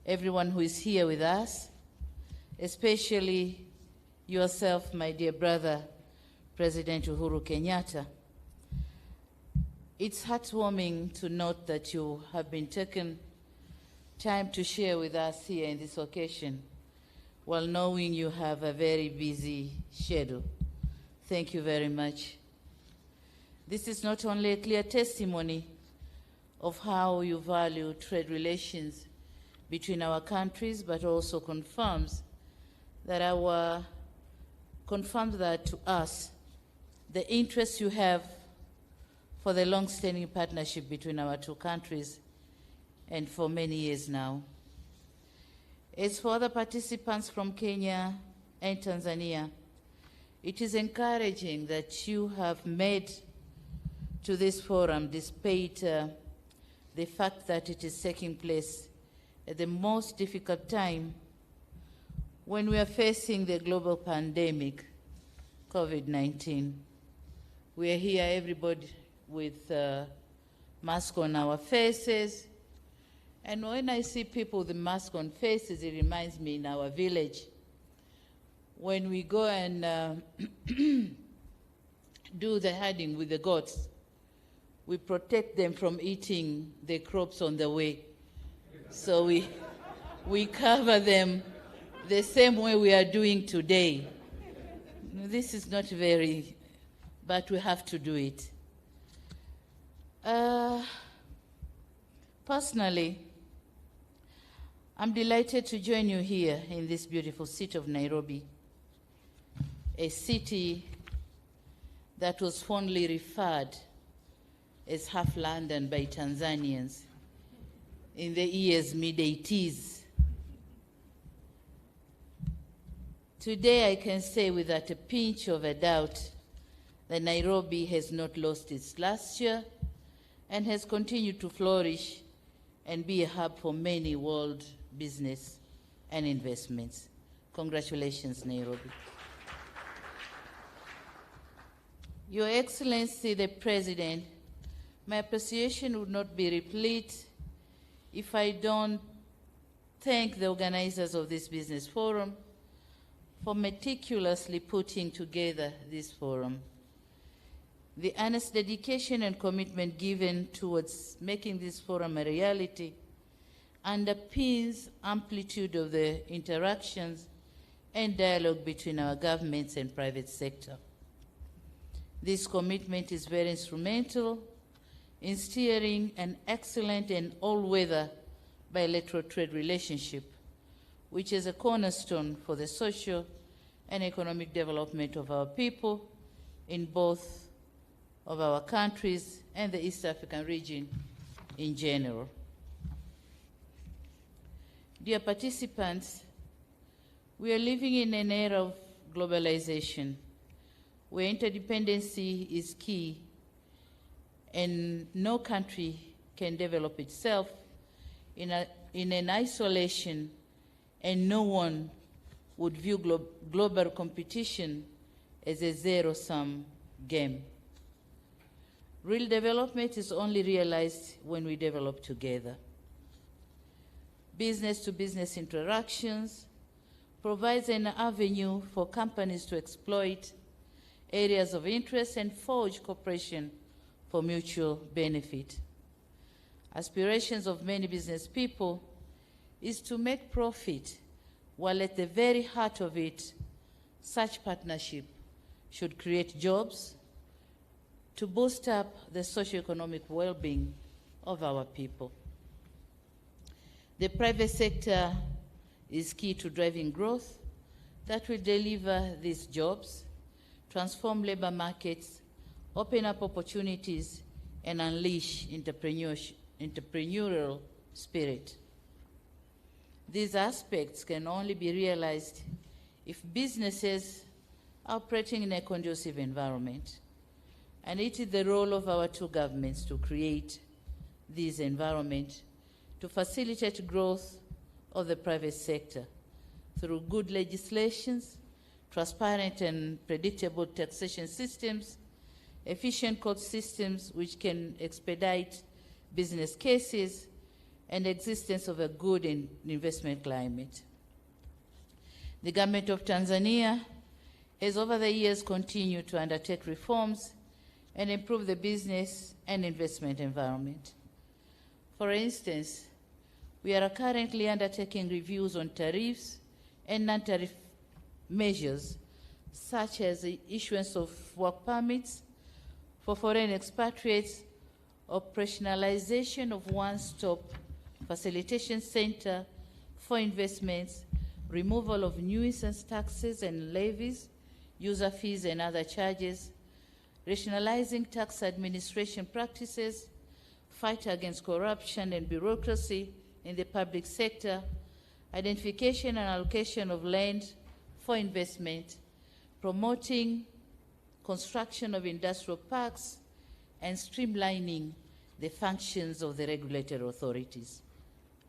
everyone who is here with us, especially yourself, my dear brother, President Uhuru Kenyatta. It's heartwarming to note that you have been taken time to share with us here in this occasion, while knowing you have a very busy schedule. Thank you very much. This is not only a clear testimony of how you value trade relations between our countries, but also confirms that to us the interest you have for the long-standing partnership between our two countries, and for many years now. As for other participants from Kenya and Tanzania, it is encouraging that you have made to this forum despite the fact that it is taking place at the most difficult time when we are facing the global pandemic, COVID-19. We are here, everybody, with masks on our faces. And when I see people with the mask on faces, it reminds me in our village, when we go and do the herding with the goats, we protect them from eating the crops on the way. So we cover them the same way we are doing today. This is not very, but we have to do it. Personally, I'm delighted to join you here in this beautiful city of Nairobi, a city that was fondly referred as half London by Tanzanians in the years mid-80s. Today I can say without a pinch of a doubt that Nairobi has not lost its luster and has continued to flourish and be a hub for many world business and investments. Congratulations, Nairobi. Your Excellency, the President, my appreciation would not be replete if I don't thank the organizers of this business forum for meticulously putting together this forum. The earnest dedication and commitment given towards making this forum a reality underpins amplitude of the interactions and dialogue between our governments and private sector. This commitment is very instrumental in steering an excellent and all-weather bilateral trade relationship, which is a cornerstone for the social and economic development of our people in both of our countries and the East African region in general. Dear participants, we are living in an era of globalization where interdependency is key and no country can develop itself in an isolation, and no one would view global competition as a zero-sum game. Real development is only realized when we develop together. Business-to-business interactions provides an avenue for companies to exploit areas of interest and forge cooperation for mutual benefit. Aspirations of many business people is to make profit, while at the very heart of it, such partnership should create jobs to boost up the socio-economic well-being of our people. The private sector is key to driving growth that will deliver these jobs, transform labor markets, open up opportunities, and unleash entrepreneurial spirit. These aspects can only be realized if businesses are operating in a conducive environment. And it is the role of our two governments to create this environment to facilitate growth of the private sector through good legislations, transparent and predictable taxation systems, efficient court systems which can expedite business cases, and existence of a good investment climate. The government of Tanzania has over the years continued to undertake reforms and improve the business and investment environment. For instance, we are currently undertaking reviews on tariffs and non-tariff measures, such as the issuance of work permits for foreign expatriates, operationalization of one-stop facilitation center for investments, removal of nuisance taxes and levies, user fees and other charges, rationalizing tax administration practices, fight against corruption and bureaucracy in the public sector, identification and allocation of land for investment, promoting construction of industrial parks, and streamlining the functions of the regulatory authorities,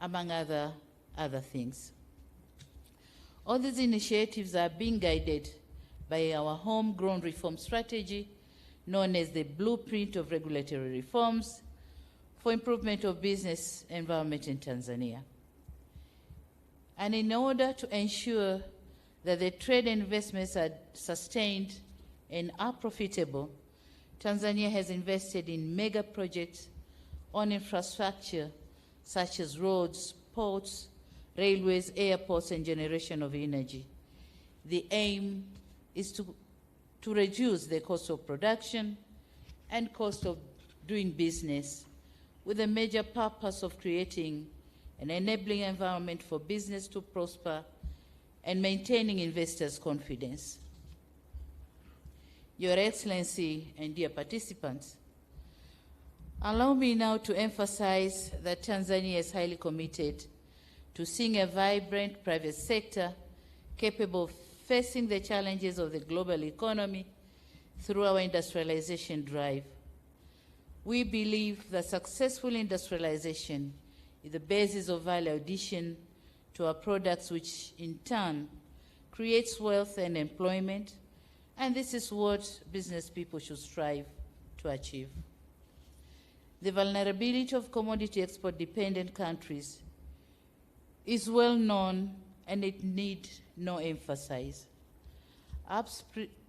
among other things. All these initiatives are being guided by our homegrown reform strategy, known as the Blueprint of Regulatory Reforms for Improvement of Business Environment in Tanzania. And in order to ensure that the trade and investments are sustained and are profitable, Tanzania has invested in mega projects on infrastructure such as roads, ports, railways, airports, and generation of energy. The aim is to reduce the cost of production and cost of doing business, with the major purpose of creating an enabling environment for business to prosper and maintaining investors' confidence. Your Excellency and dear participants, allow me now to emphasize that Tanzania is highly committed to seeing a vibrant private sector capable of facing the challenges of the global economy through our industrialization drive. We believe that successful industrialization is the basis of value addition to our products, which in turn creates wealth and employment, and this is what business people should strive to achieve. The vulnerability of commodity export-dependent countries is well known, and it needs no emphasis.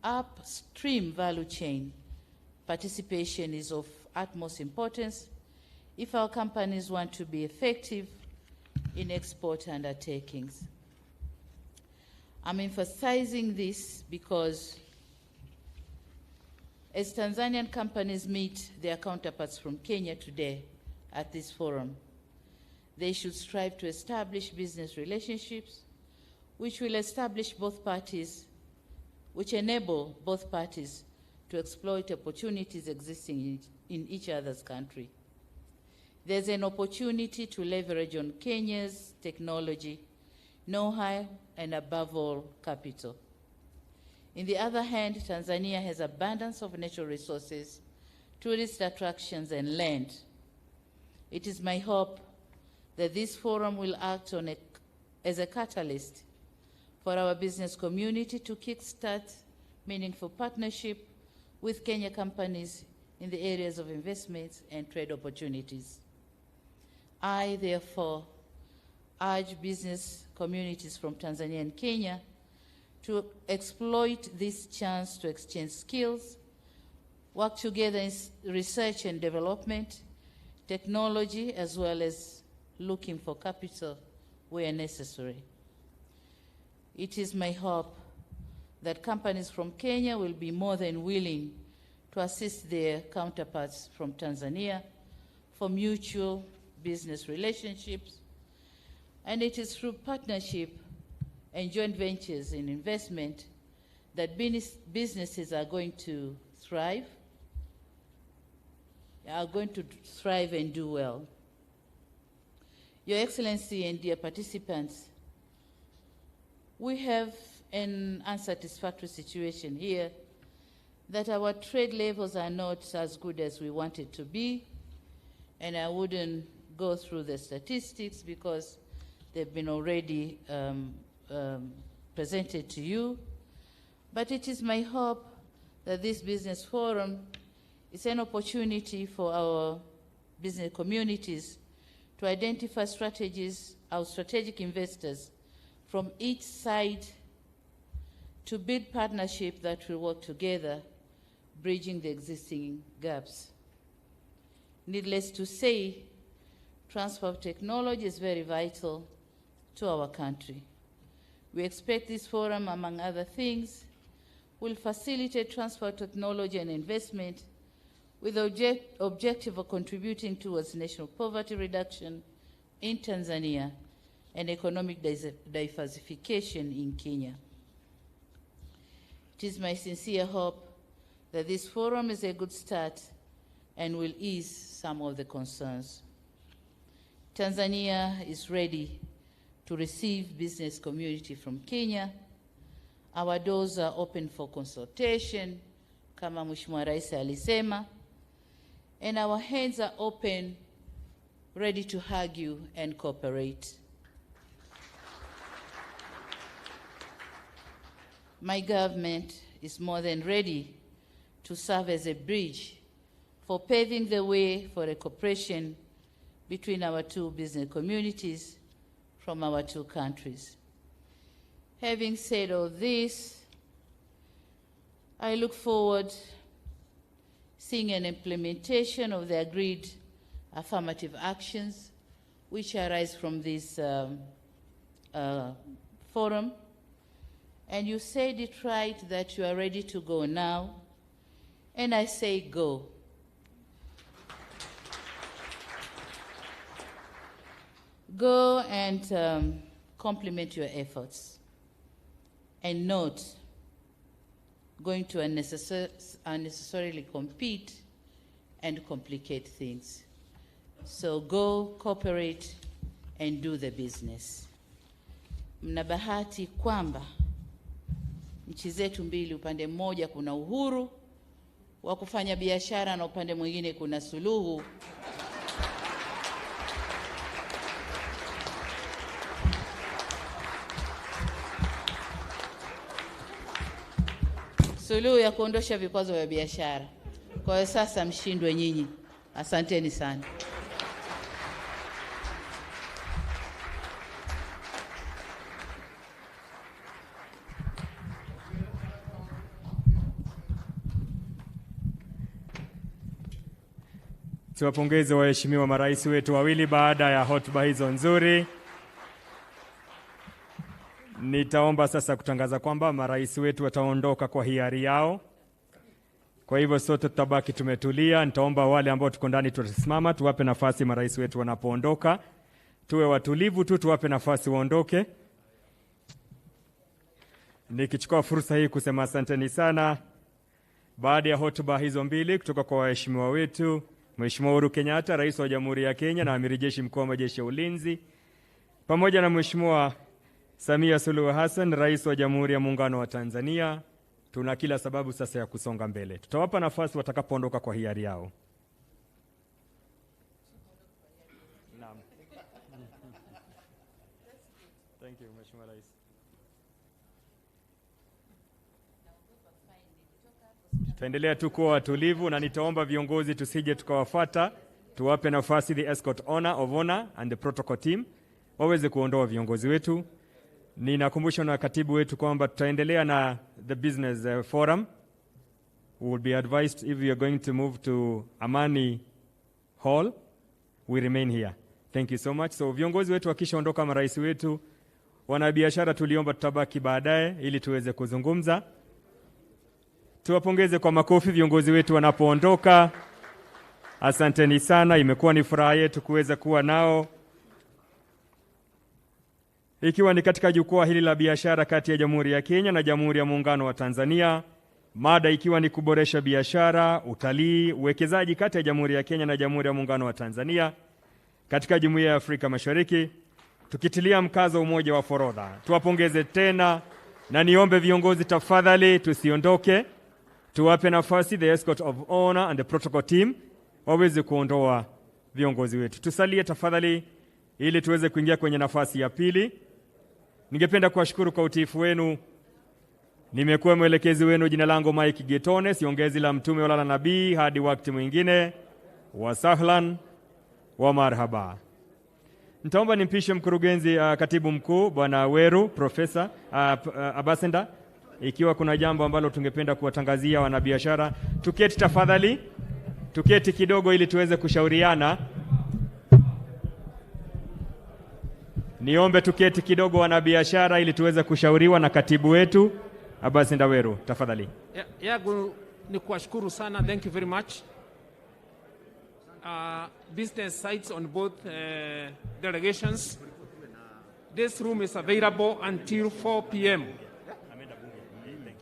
Upstream value chain participation is of utmost importance if our companies want to be effective in export undertakings. I'm emphasizing this because as Tanzanian companies meet their counterparts from Kenya today at this forum, they should strive to establish business relationships which will establish both parties, which enable both parties to exploit opportunities existing in each other's country. There's an opportunity to leverage on Kenya's technology, know-how, and above all, capital. On the other hand, Tanzania has abundance of natural resources, tourist attractions, and land. It is my hope that this forum will act as a catalyst for our business community to kickstart meaningful partnership with Kenya companies in the areas of investments and trade opportunities. I, therefore, urge business communities from Tanzania and Kenya to exploit this chance to exchange skills, work together in research and development, technology, as well as looking for capital where necessary. It is my hope that companies from Kenya will be more than willing to assist their counterparts from Tanzania for mutual business relationships, and it is through partnership and joint ventures in investment that businesses are going to thrive and do well. Your Excellency and dear participants, we have an unsatisfactory situation here that our trade levels are not as good as we want it to be, and I wouldn't go through the statistics because they've been already presented to you, but it is my hope that this business forum is an opportunity for our business communities to identify strategies, our strategic investors from each side, to build partnership that will work together, bridging the existing gaps. Needless to say, transfer of technology is very vital to our country. We expect this forum, among other things, will facilitate transfer of technology and investment with the objective of contributing towards national poverty reduction in Tanzania and economic diversification in Kenya. It is my sincere hope that this forum is a good start and will ease some of the concerns. Tanzania is ready to receive business community from Kenya. Our doors are open for consultation, kama Mheshimiwa Rais alisema, and our hands are open, ready to argue and cooperate. My government is more than ready to serve as a bridge for paving the way for a cooperation between our two business communities from our two countries. Having said all this, I look forward seeing an implementation of the agreed affirmative actions which arise from this forum. And you said it right that you are ready to go now, and I say go. Go and complement your efforts, and not going to unnecessarily compete and complicate things. So go, cooperate, and do the business. Mna bahati kwamba nchi zetu mbili, upande mmoja kuna uhuru wa kufanya biashara na upande mwingine kuna Suluhu. Suluhu ya kuondosha vikwazo vya biashara. Kwa hiyo sasa mshindwe nyinyi. Asanteni sana. Tuwapongeze waheshimiwa marais wetu wawili baada ya hotuba hizo nzuri. Nitaomba sasa kutangaza kwamba marais wetu wataondoka kwa hiari yao. Kwa hivyo sote tutabaki tumetulia. Nitaomba wale ambao tuko ndani tutasimama, tuwape nafasi marais wetu wanapoondoka. Tuwe watulivu tu, tuwape nafasi waondoke. Nikichukua fursa hii kusema asanteni sana. Baada ya hotuba hizo mbili kutoka kwa waheshimiwa wetu, Mheshimiwa Uhuru Kenyatta, Rais wa Jamhuri ya Kenya na Amiri Jeshi Mkuu wa Majeshi ya Ulinzi, pamoja na Mheshimiwa Samia Suluhu Hassan, Rais wa Jamhuri ya Muungano wa Tanzania, tuna kila sababu sasa ya kusonga mbele. Tutawapa nafasi watakapoondoka kwa hiari yao. Naam. Thank you, Mheshimiwa Rais. Tutaendelea tu kuwa watulivu na nitaomba viongozi tusije tukawafuata, tuwape nafasi the escort of honor and the protocol team waweze kuondoa viongozi wetu. Ninakumbusha na katibu wetu kwamba tutaendelea na the business forum. We will be advised if we are going to move to Amani Hall, we remain here. Thank you so much. So viongozi wetu wakishaondoka, marais wetu, wanabiashara tuliomba tutabaki baadaye ili tuweze kuzungumza. Tuwapongeze kwa makofi viongozi wetu wanapoondoka. Asanteni sana, imekuwa ni furaha yetu kuweza kuwa nao. Ikiwa ni katika jukwaa hili la biashara kati ya Jamhuri ya Kenya na Jamhuri ya Muungano wa Tanzania, mada ikiwa ni kuboresha biashara, utalii, uwekezaji kati ya Jamhuri ya Kenya na Jamhuri ya Muungano wa Tanzania katika Jumuiya ya Afrika Mashariki, tukitilia mkazo umoja wa forodha. Tuwapongeze tena na niombe viongozi tafadhali tusiondoke. Tuwape nafasi the escort of honor and the protocol team waweze kuondoa viongozi wetu. Tusalie tafadhali ili tuweze kuingia kwenye nafasi ya pili. Ningependa kuwashukuru kwa utiifu wenu. Nimekuwa mwelekezi wenu, jina langu Mike Getone, siongezi la mtume wala la nabii. Hadi wakati mwingine, wa sahlan wa marhaba. Nitaomba nimpishe mkurugenzi katibu mkuu Bwana Weru, Profesa Abasenda, ikiwa kuna jambo ambalo tungependa kuwatangazia wanabiashara. Tuketi tafadhali, tuketi kidogo ili tuweze kushauriana. Niombe tuketi kidogo wanabiashara ili tuweze kushauriwa na katibu wetu Abasenda Weru, tafadhali. Yagu ni kuwashukuru sana, thank you very much. Business sites on both delegations. This room is available until 4 p.m.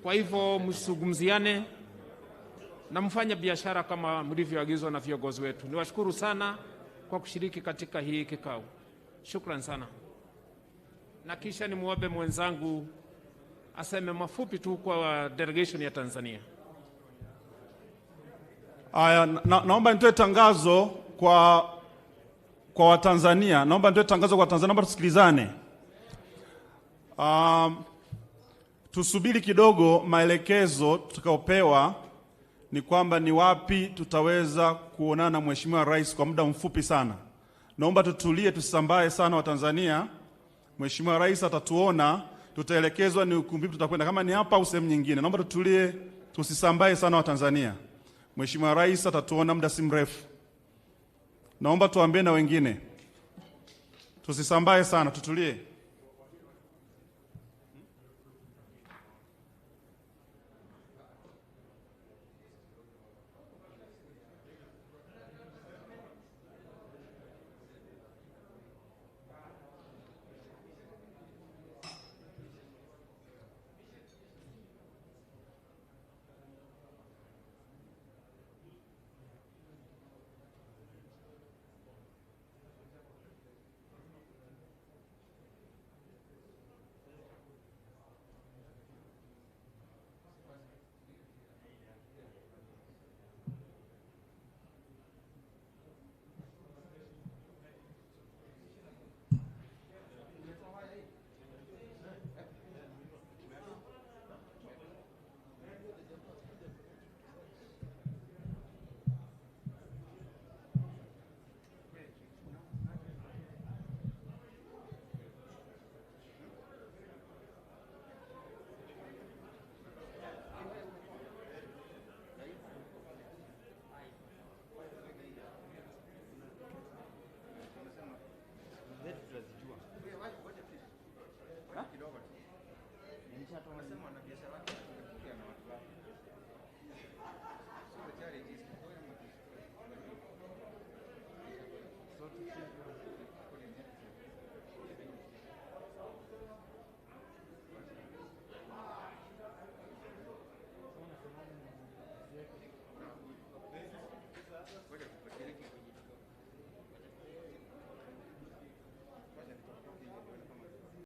Kwa hivyo msugumziane na mfanya biashara kama mlivyoagizwa na viongozi wetu. Niwashukuru sana kwa kushiriki katika hii kikao. Shukran sana. Na kisha nimuombe mwenzangu aseme mafupi tu kwa delegation ya Tanzania. Aya, naomba nitoe tangazo kwa Watanzania. Naomba nitoe tangazo kwa Tanzania, naomba tusikilizane. Tusubiri kidogo, maelekezo tutakayopewa ni kwamba ni wapi tutaweza kuonana na Mheshimiwa Rais kwa muda mfupi sana. Naomba tutulie, tusisambae sana wa Tanzania. Mheshimiwa Rais atatuona, tutaelekezwa ni ukumbi tutakwenda, kama ni hapa au sehemu nyingine. Naomba tutulie, tusisambae sana wa Tanzania. Mheshimiwa Rais atatuona muda si mrefu. Naomba tuambie na wengine, tusisambae sana, tutulie.